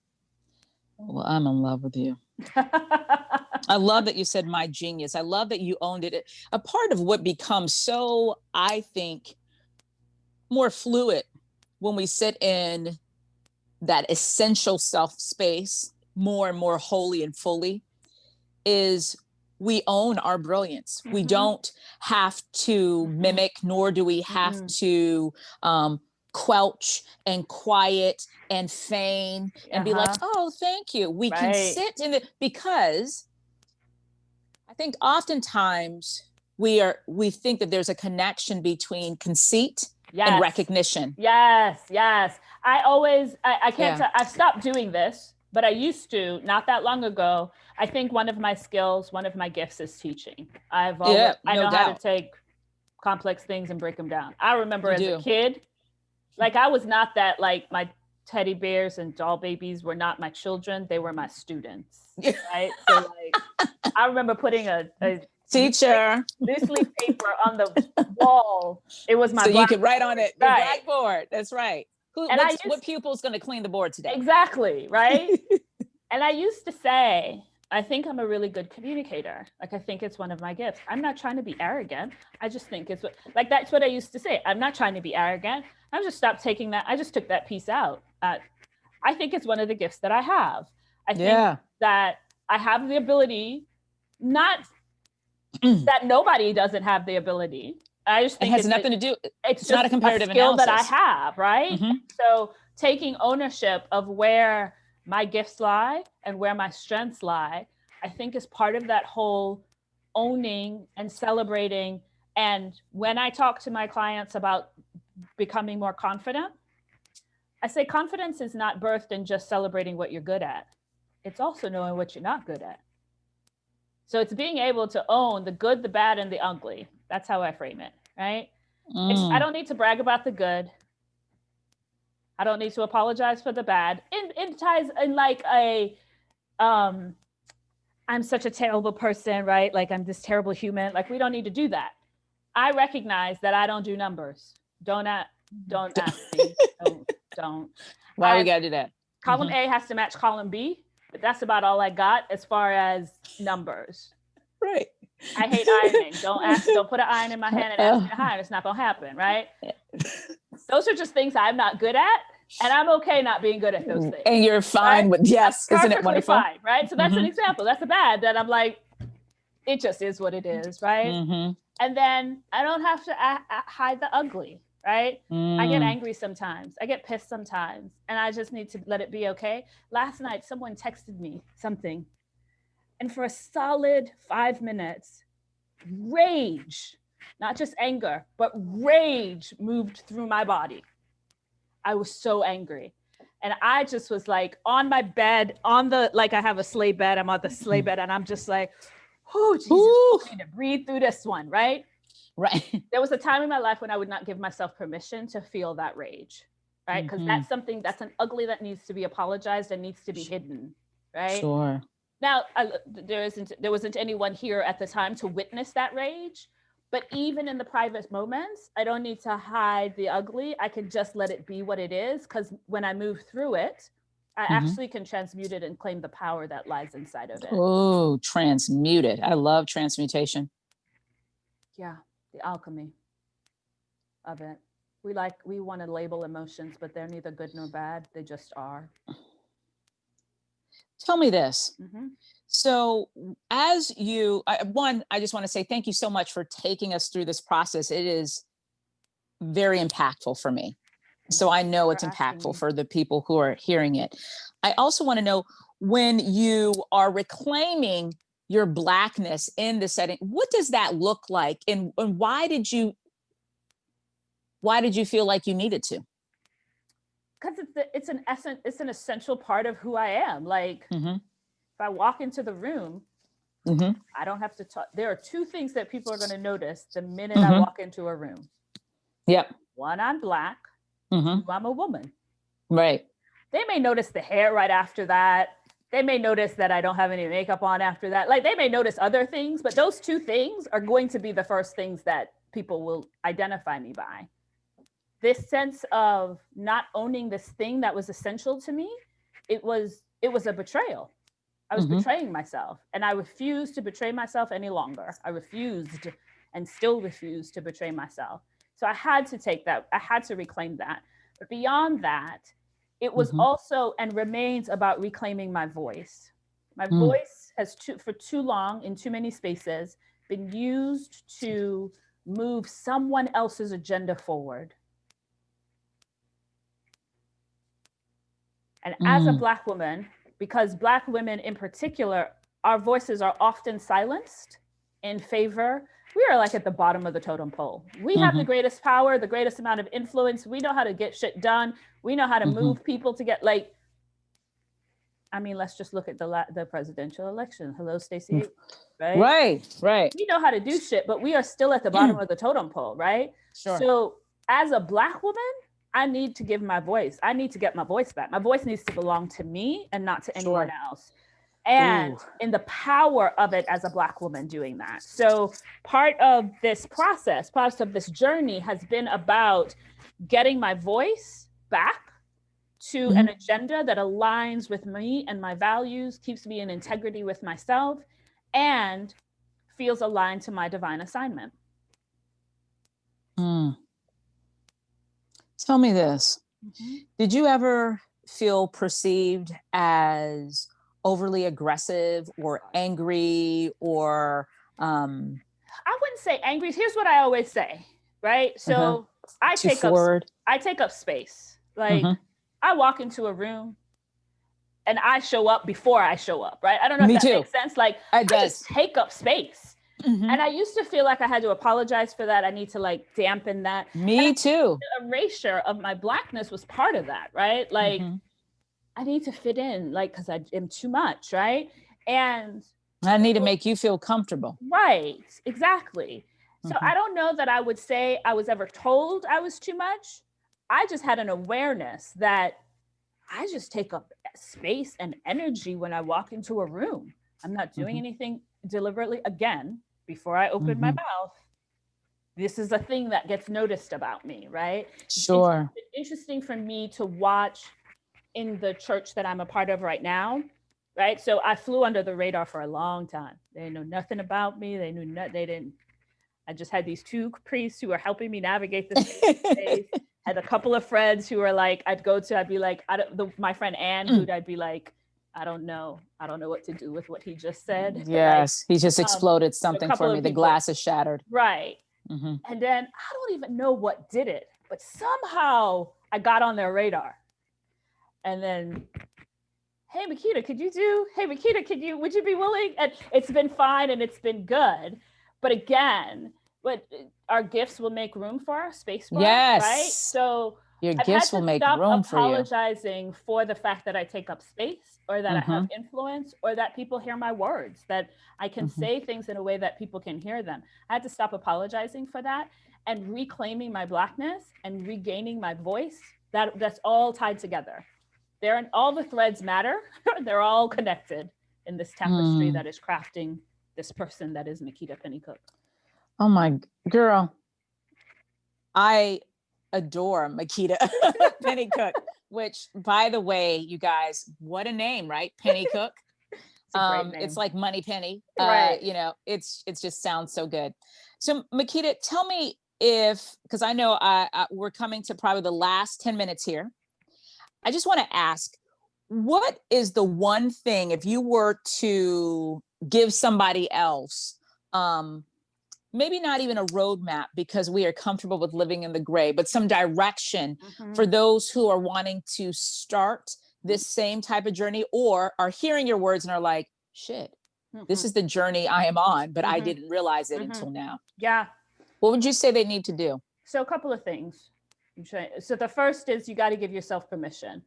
Well, I'm in love with you. I love that you said my genius. I love that you owned it. A part of what becomes so, I think, more fluid when we sit in that essential self space more and more wholly and fully is we own our brilliance. We don't have to mimic, nor do we have to quelch and quiet and feign and be like, oh, thank you. We can sit in it, because I think oftentimes we think that there's a connection between conceit and recognition. Yes. I can't, I've stopped doing this, but I used to, not that long ago. I think one of my skills, one of my gifts is teaching. I know how to take complex things and break them down. I remember as a kid, like I was not that, like my teddy bears and doll babies were not my children. They were my students, right? So like, I remember putting a teacher loose leaf paper on the wall. It was my so you could write on it, the blackboard. That's right. What pupil's going to clean the board today? Exactly, right? And I used to say, I think I'm a really good communicator. Like, I think it's one of my gifts. I'm not trying to be arrogant. I just think it's that's what I used to say. I'm not trying to be arrogant. I just stopped taking that. I just took that piece out. I think it's one of the gifts that I have. I think that I have the ability, not that nobody doesn't have the ability. I just think it has nothing to do. It's not a comparative skill analysis that I have, right? So taking ownership of where my gifts lie and where my strengths lie, I think is part of that whole owning and celebrating. And when I talk to my clients about becoming more confident, I say confidence is not birthed in just celebrating what you're good at. It's also knowing what you're not good at. So it's being able to own the good, the bad, and the ugly. That's how I frame it, right? I don't need to brag about the good. I don't need to apologize for the bad. It ties in like I'm such a terrible person, right? Like I'm this terrible human. Like we don't need to do that. I recognize that I don't do numbers. Don't ask me. Don't. Why we gotta do that? Column A has to match column B, but that's about all I got as far as numbers. Right. I hate ironing. Don't put an iron in my hand and ask me to iron. It's not gonna happen, right? Those are just things I'm not good at, and I'm okay not being good at those things. And you're fine with isn't it wonderful? Fine, right? So that's an example. That's a bad that I'm like, it just is what it is, right? And then I don't have to hide the ugly. right? I get angry sometimes. I get pissed sometimes. And I just need to let it be okay. Last night, someone texted me something. And for a solid 5 minutes, rage, not just anger, but rage moved through my body. I was so angry. And I just was like on my bed, like I have a sleigh bed. I'm on the sleigh bed and I'm just like, oh, Jesus, I need to breathe through this one, right? Right. There was a time in my life when I would not give myself permission to feel that rage, right? Because that's something that's an ugly that needs to be apologized and needs to be hidden, right? Sure. Now, there wasn't anyone here at the time to witness that rage, but even in the private moments, I don't need to hide the ugly. I can just let it be what it is, because when I move through it, I actually can transmute it and claim the power that lies inside of it. Oh, transmute it. I love transmutation. Yeah, the alchemy of it. We want to label emotions, but they're neither good nor bad. They just are. Tell me this. So as you, I just want to say thank you so much for taking us through this process. It is very impactful for me. So I know it's impactful for the people who are hearing it. I also want to know, when you are reclaiming your Blackness in the setting, what does that look like? And why did you feel like you needed to? Because it's an essential part of who I am. Like, if I walk into the room, I don't have to talk. There are two things that people are going to notice the minute I walk into a room. Yep. One, I'm Black. Two, I'm a woman. Right. They may notice the hair right after that. They may notice that I don't have any makeup on after that. Like, they may notice other things, but those two things are going to be the first things that people will identify me by. This sense of not owning this thing that was essential to me, it was a betrayal. I was betraying myself, and I refused to betray myself any longer. I refused and still refuse to betray myself. So I had to take that. I had to reclaim that. But beyond that, it was also and remains about reclaiming my voice. My voice has for too long, in too many spaces, been used to move someone else's agenda forward. And as a Black woman, because Black women in particular, our voices are often silenced in favor. We are like at the bottom of the totem pole. We have the greatest power, the greatest amount of influence. We know how to get shit done. We know how to move people to get, like, I mean, let's just look at the presidential election. Hello, Stacey. Right. We know how to do shit, but we are still at the bottom of the totem pole, right? Sure. So as a Black woman, I need to give my voice. I need to get my voice back. My voice needs to belong to me and not to anyone else. And in the power of it as a Black woman doing that. So part of this process, part of this journey has been about getting my voice back to an agenda that aligns with me and my values, keeps me in integrity with myself, and feels aligned to my divine assignment. Tell me this. Did you ever feel perceived as overly aggressive or angry or I wouldn't say angry. Here's what I always say, right? So I take up space. Like, I walk into a room and I show up before I show up, right? I don't know if that makes sense. Like, I just take up space. And I used to feel like I had to apologize for that. I need to, like, dampen that. Me too. The erasure of my Blackness was part of that, right? Like, I need to fit in, like, because I am too much, right? And I need to make you feel comfortable. Right, exactly. So I don't know that I would say I was ever told I was too much. I just had an awareness that I just take up space and energy when I walk into a room. I'm not doing anything deliberately. Again, before I open my mouth, this is a thing that gets noticed about me, right? Sure. It's interesting for me to watch in the church that I'm a part of right now, right? So I flew under the radar for a long time. They know nothing about me. They didn't. I just had these two priests who were helping me navigate this space. Had a couple of friends who were like, I'd be like, my friend Anne, who'd I'd be like, I don't know what to do with what he just said. Yes, he just exploded something for me. The glass is shattered. Right. And then I don't even know what did it. but somehow I got on their radar. And then, hey, Makeda, would you be willing? And it's been fine and it's been good. But again, our gifts will make room for our space for us, right? So your gifts will make room for you. Apologizing for the fact that I take up space, or that I have influence, or that people hear my words, that I can say things in a way that people can hear them. I had to stop apologizing for that and reclaiming my Blackness and regaining my voice. That's all tied together. All the threads matter. They're all connected in this tapestry that is crafting this person that is Makeda Pennycooke. Oh my girl. I adore Makeda Pennycooke, which, by the way, you guys, what a name, right? Pennycooke. It's a great name. It's like Money Penny. Right. It's just sounds so good. So Makeda, tell me because I know we're coming to probably the last 10 minutes here. I just want to ask, what is the one thing, if you were to give somebody else, maybe not even a roadmap because we are comfortable with living in the gray, but some direction for those who are wanting to start this same type of journey, or are hearing your words and are like, shit, this is the journey I am on, but I didn't realize it until now. Yeah. What would you say they need to do? So a couple of things. So the first is you got to give yourself permission.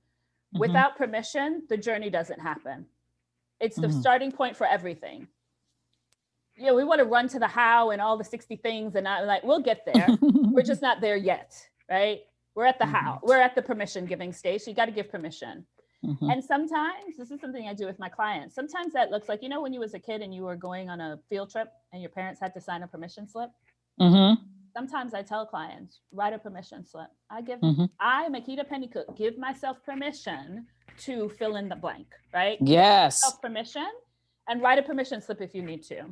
Without permission, the journey doesn't happen. It's the starting point for everything. We want to run to the how and all the 60 things, and I'm like, we'll get there. We're just not there yet, right? We're at the how. We're at the permission giving stage. So you got to give permission. And sometimes, this is something I do with my clients. Sometimes that looks like, when you was a kid and you were going on a field trip and your parents had to sign a permission slip. Sometimes I tell clients, write a permission slip. I, Makeda Pennycooke, give myself permission to fill in the blank, right? Yes. Self permission, and write a permission slip if you need to.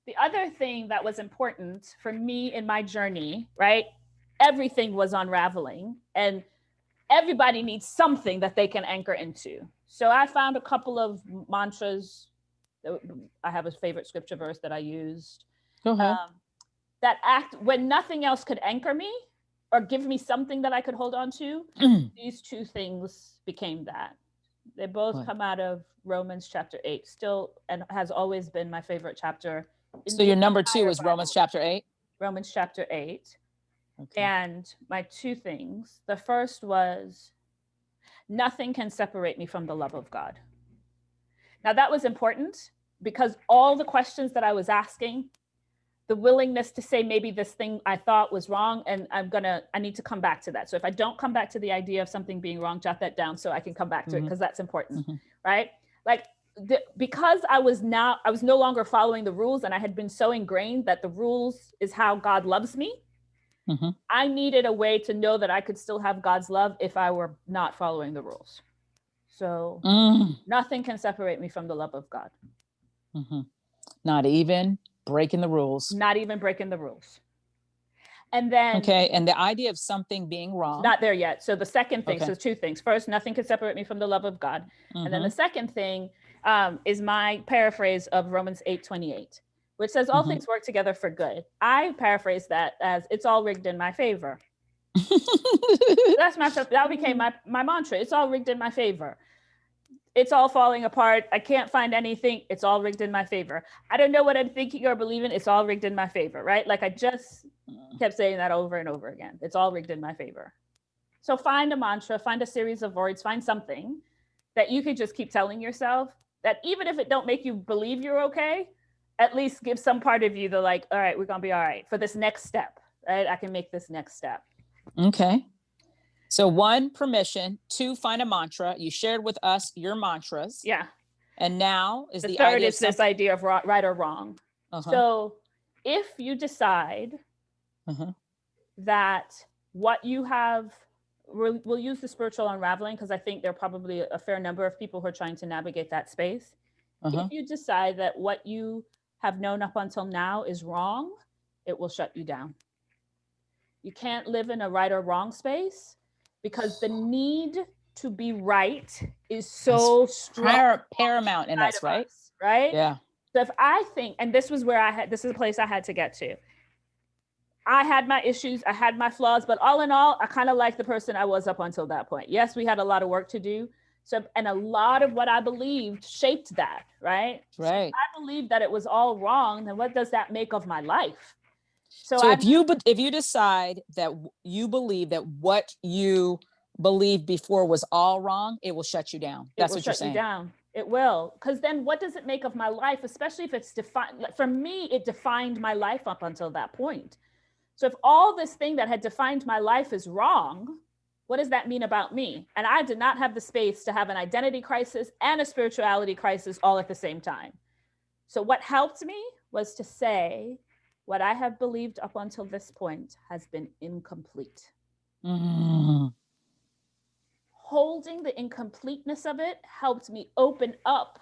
The other thing that was important for me in my journey, right? Everything was unraveling, and everybody needs something that they can anchor into. So I found a couple of mantras. I have a favorite scripture verse that I used. Go ahead. That act when nothing else could anchor me or give me something that I could hold on to. These two things became that. They both come out of Romans chapter 8, still, and has always been my favorite chapter. So your number 2 is Romans chapter 8? Romans chapter 8. Okay. And my two things, the first was, nothing can separate me from the love of God. Now that was important because all the questions that I was asking, the willingness to say maybe this thing I thought was wrong, and I need to come back to that. So if I don't come back to the idea of something being wrong, jot that down so I can come back to it, because that's important, right? Like because I was no longer following the rules, and I had been so ingrained that the rules is how God loves me. I needed a way to know that I could still have God's love if I were not following the rules. So nothing can separate me from the love of God. Not even breaking the rules. Not even breaking the rules. And then and the idea of something being wrong. Not there yet. So the second thing, so two things. First, nothing can separate me from the love of God. And then the second thing is my paraphrase of Romans 8:28, which says all things work together for good. I paraphrase that as it's all rigged in my favor. That became my mantra. It's all rigged in my favor. It's all falling apart. I can't find anything. It's all rigged in my favor. I don't know what I'm thinking or believing. It's all rigged in my favor, right? Like I just kept saying that over and over again. It's all rigged in my favor. So find a mantra, find a series of words, find something that you could just keep telling yourself that even if it don't make you believe you're okay, at least give some part of you the like, all right, we're going to be all right for this next step, right? I can make this next step. Okay. So 1, permission. 2, find a mantra. You shared with us your mantras. Yeah. And now is the third is this idea of right or wrong. So if you decide that what you have, we'll use the spiritual unraveling because I think there are probably a fair number of people who are trying to navigate that space. If you decide that what you have known up until now is wrong, it will shut you down. You can't live in a right or wrong space because the need to be right is so strong, paramount in us, right? Right? Yeah. So if I think, and this was where this is a place I had to get to. I had my issues, I had my flaws, but all in all, I kind of like the person I was up until that point. Yes, we had a lot of work to do. So, and a lot of what I believed shaped that, right? So if Right. I believed that it was all wrong, then what does that make of my life? So if you decide that you believe that what you believed before was all wrong, it will shut you down. It That's will what you're shut you saying. down. It will. Because then what does it make of my life, especially if it's defined? For me, it defined my life up until that point. So if all this thing that had defined my life is wrong, what does that mean about me? And I did not have the space to have an identity crisis and a spirituality crisis all at the same time. So what helped me was to say, what I have believed up until this point has been incomplete. Mm. Holding the incompleteness of it helped me open up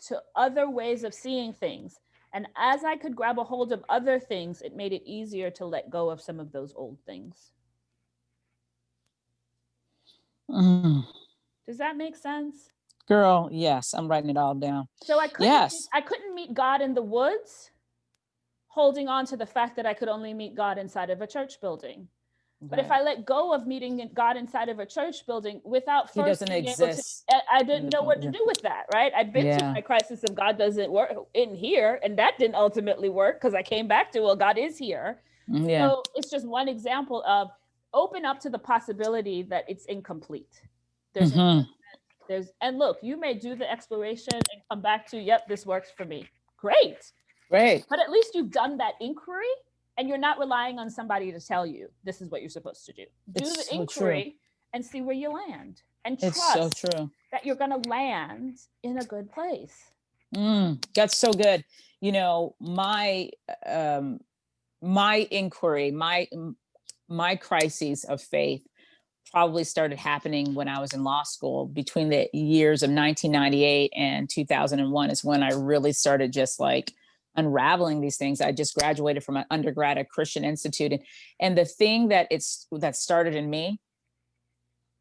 to other ways of seeing things. And as I could grab a hold of other things, it made it easier to let go of some of those old things. Mm. Does that make sense? Girl, yes, I'm writing it all down. So Yes. I couldn't meet God in the woods, holding on to the fact that I could only meet God inside of a church building. But if I let go of meeting God inside of a church building without He first doesn't being able to, exist. I didn't know what to do with that, right? I'd been through Yeah. my crisis of God doesn't work in here, and that didn't ultimately work because I came back to, well, God is here. Yeah. So it's just one example of open up to the possibility that it's incomplete. There's, and look, you may do the exploration and come back to, yep, this works for me. Great. Great. But at least you've done that inquiry. And you're not relying on somebody to tell you this is what you're supposed to do. Do the inquiry and see where you land, and trust that you're going to land in a good place. That's so good. You know, my inquiry, my crises of faith probably started happening when I was in law school. Between the years of 1998 and 2001 is when I really started just like unraveling these things. I just graduated from an undergrad at Christian Institute, and the thing that started in me,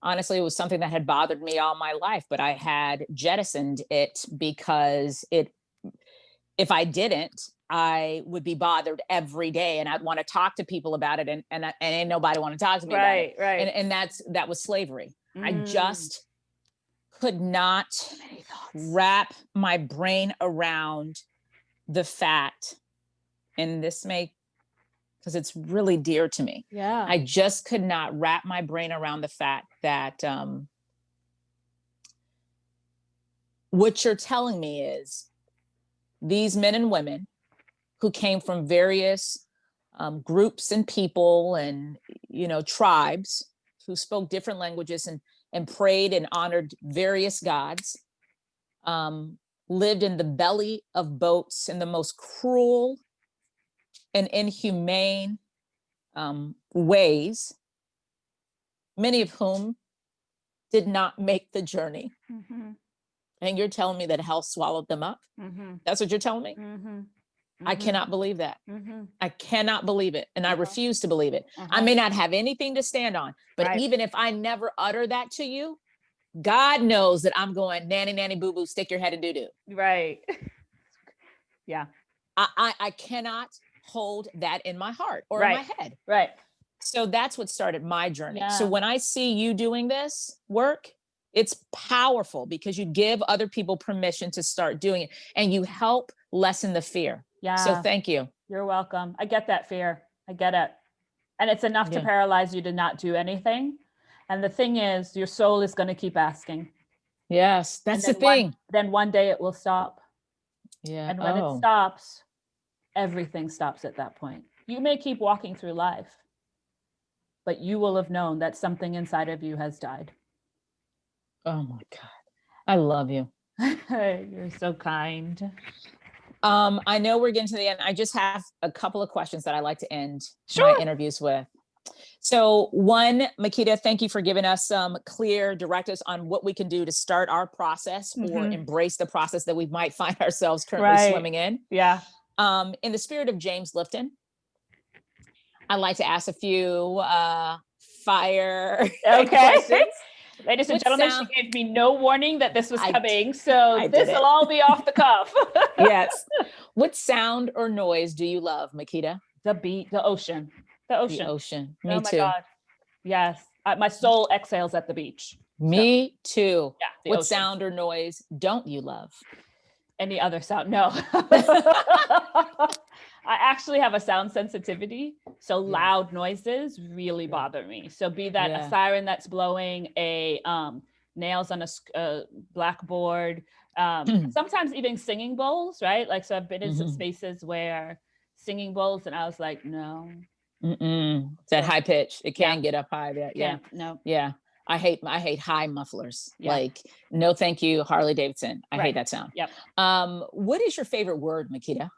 honestly, it was something that had bothered me all my life, but I had jettisoned it because if I didn't, I would be bothered every day, and I'd want to talk to people about it, and ain't nobody want to talk to me about it. Right. And that was slavery. I just could not wrap my brain around the fact, and this may, because it's really dear to me. Yeah. I just could not wrap my brain around the fact that what you're telling me is these men and women who came from various groups and people and, you know, tribes who spoke different languages and prayed and honored various gods, lived in the belly of boats in the most cruel and inhumane ways, many of whom did not make the journey. And you're telling me that hell swallowed them up? That's what you're telling me? I cannot believe that. I cannot believe it. And I refuse to believe it. I may not have anything to stand on, but even if I never utter that to you, God knows that I'm going, nanny, nanny, boo, boo, stick your head in doo doo. Right. Yeah. I cannot hold that in my heart or in my head. Right. So that's what started my journey. Yeah. So when I see you doing this work, it's powerful because you give other people permission to start doing it and you help lessen the fear. Yeah. So thank you. You're welcome. I get that fear. I get it. And it's enough to paralyze you to not do anything. And the thing is, your soul is going to keep asking. Yes, that's the thing. Then one day it will stop. Yeah. And when it stops, everything stops at that point. You may keep walking through life, but you will have known that something inside of you has died. Oh my God. I love you. You're so kind. I know we're getting to the end. I just have a couple of questions that I like to end my interviews with. So one, Makeda, thank you for giving us some clear directives on what we can do to start our process or embrace the process that we might find ourselves currently swimming in. Yeah. In the spirit of James Lifton, I'd like to ask a few fire questions. Ladies and gentlemen, she gave me no warning that this was coming, so this will all be off the cuff. Yes. What sound or noise do you love, Makeda? The beat, the ocean. The The ocean. ocean. Me Oh my too. God. Yes. My soul exhales at the beach. Me too. Yeah. The What ocean. sound or noise don't you love? Any other sound? No. I actually have a sound sensitivity. So loud noises really bother me. So be that a siren that's blowing, a nails on a blackboard, sometimes even singing bowls, right? Like, so I've been in some spaces where singing bowls and I was like, no. That high pitch. It can get up high. Yeah. No. Yeah. I hate high mufflers. Like, no, thank you, Harley Davidson. I hate that sound. Yep. What is your favorite word, Makeda?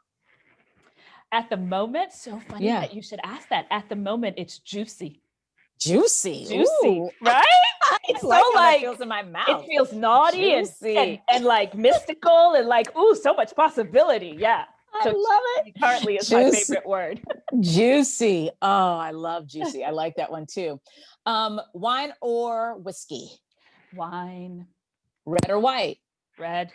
At the moment, so funny that you should ask that. At the moment, it's juicy. Juicy. Ooh. Right? It's like so how like that feels in my mouth. It feels naughty and like mystical and like, ooh, so much possibility. Yeah. I love it. Currently is my favorite word. Juicy. Oh, I love juicy. I like that one too. Wine or whiskey? Wine. Red or white? Red.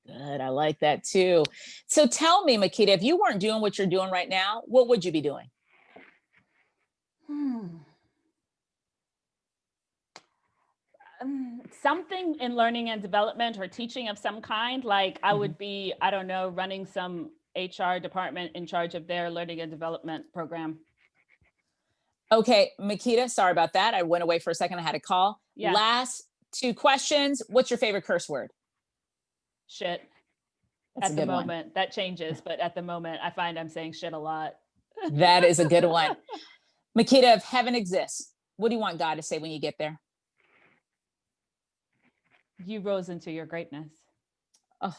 Good. I like that too. So tell me, Makeda, if you weren't doing what you're doing right now, what would you be doing? Something in learning and development or teaching of some kind. Like I would be, I don't know, running some HR department in charge of their learning and development program. Okay, Makeda, sorry about that. I went away for a second. I had a call. Yeah. Last two questions. What's your favorite curse word? Shit. That's at the moment. One. That changes, but at the moment, I find I'm saying shit a lot. That is a good one. Makeda, if heaven exists, what do you want God to say when you get there? You rose into your greatness. Oh.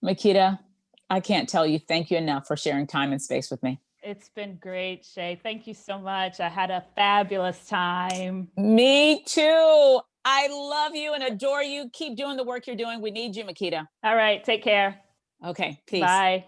Makeda, I can't tell you thank you enough for sharing time and space with me. It's been great, Shay. Thank you so much. I had a fabulous time. Me too. I love you and adore you. Keep doing the work you're doing. We need you, Makeda. All right. Take care. Okay. Peace. Bye.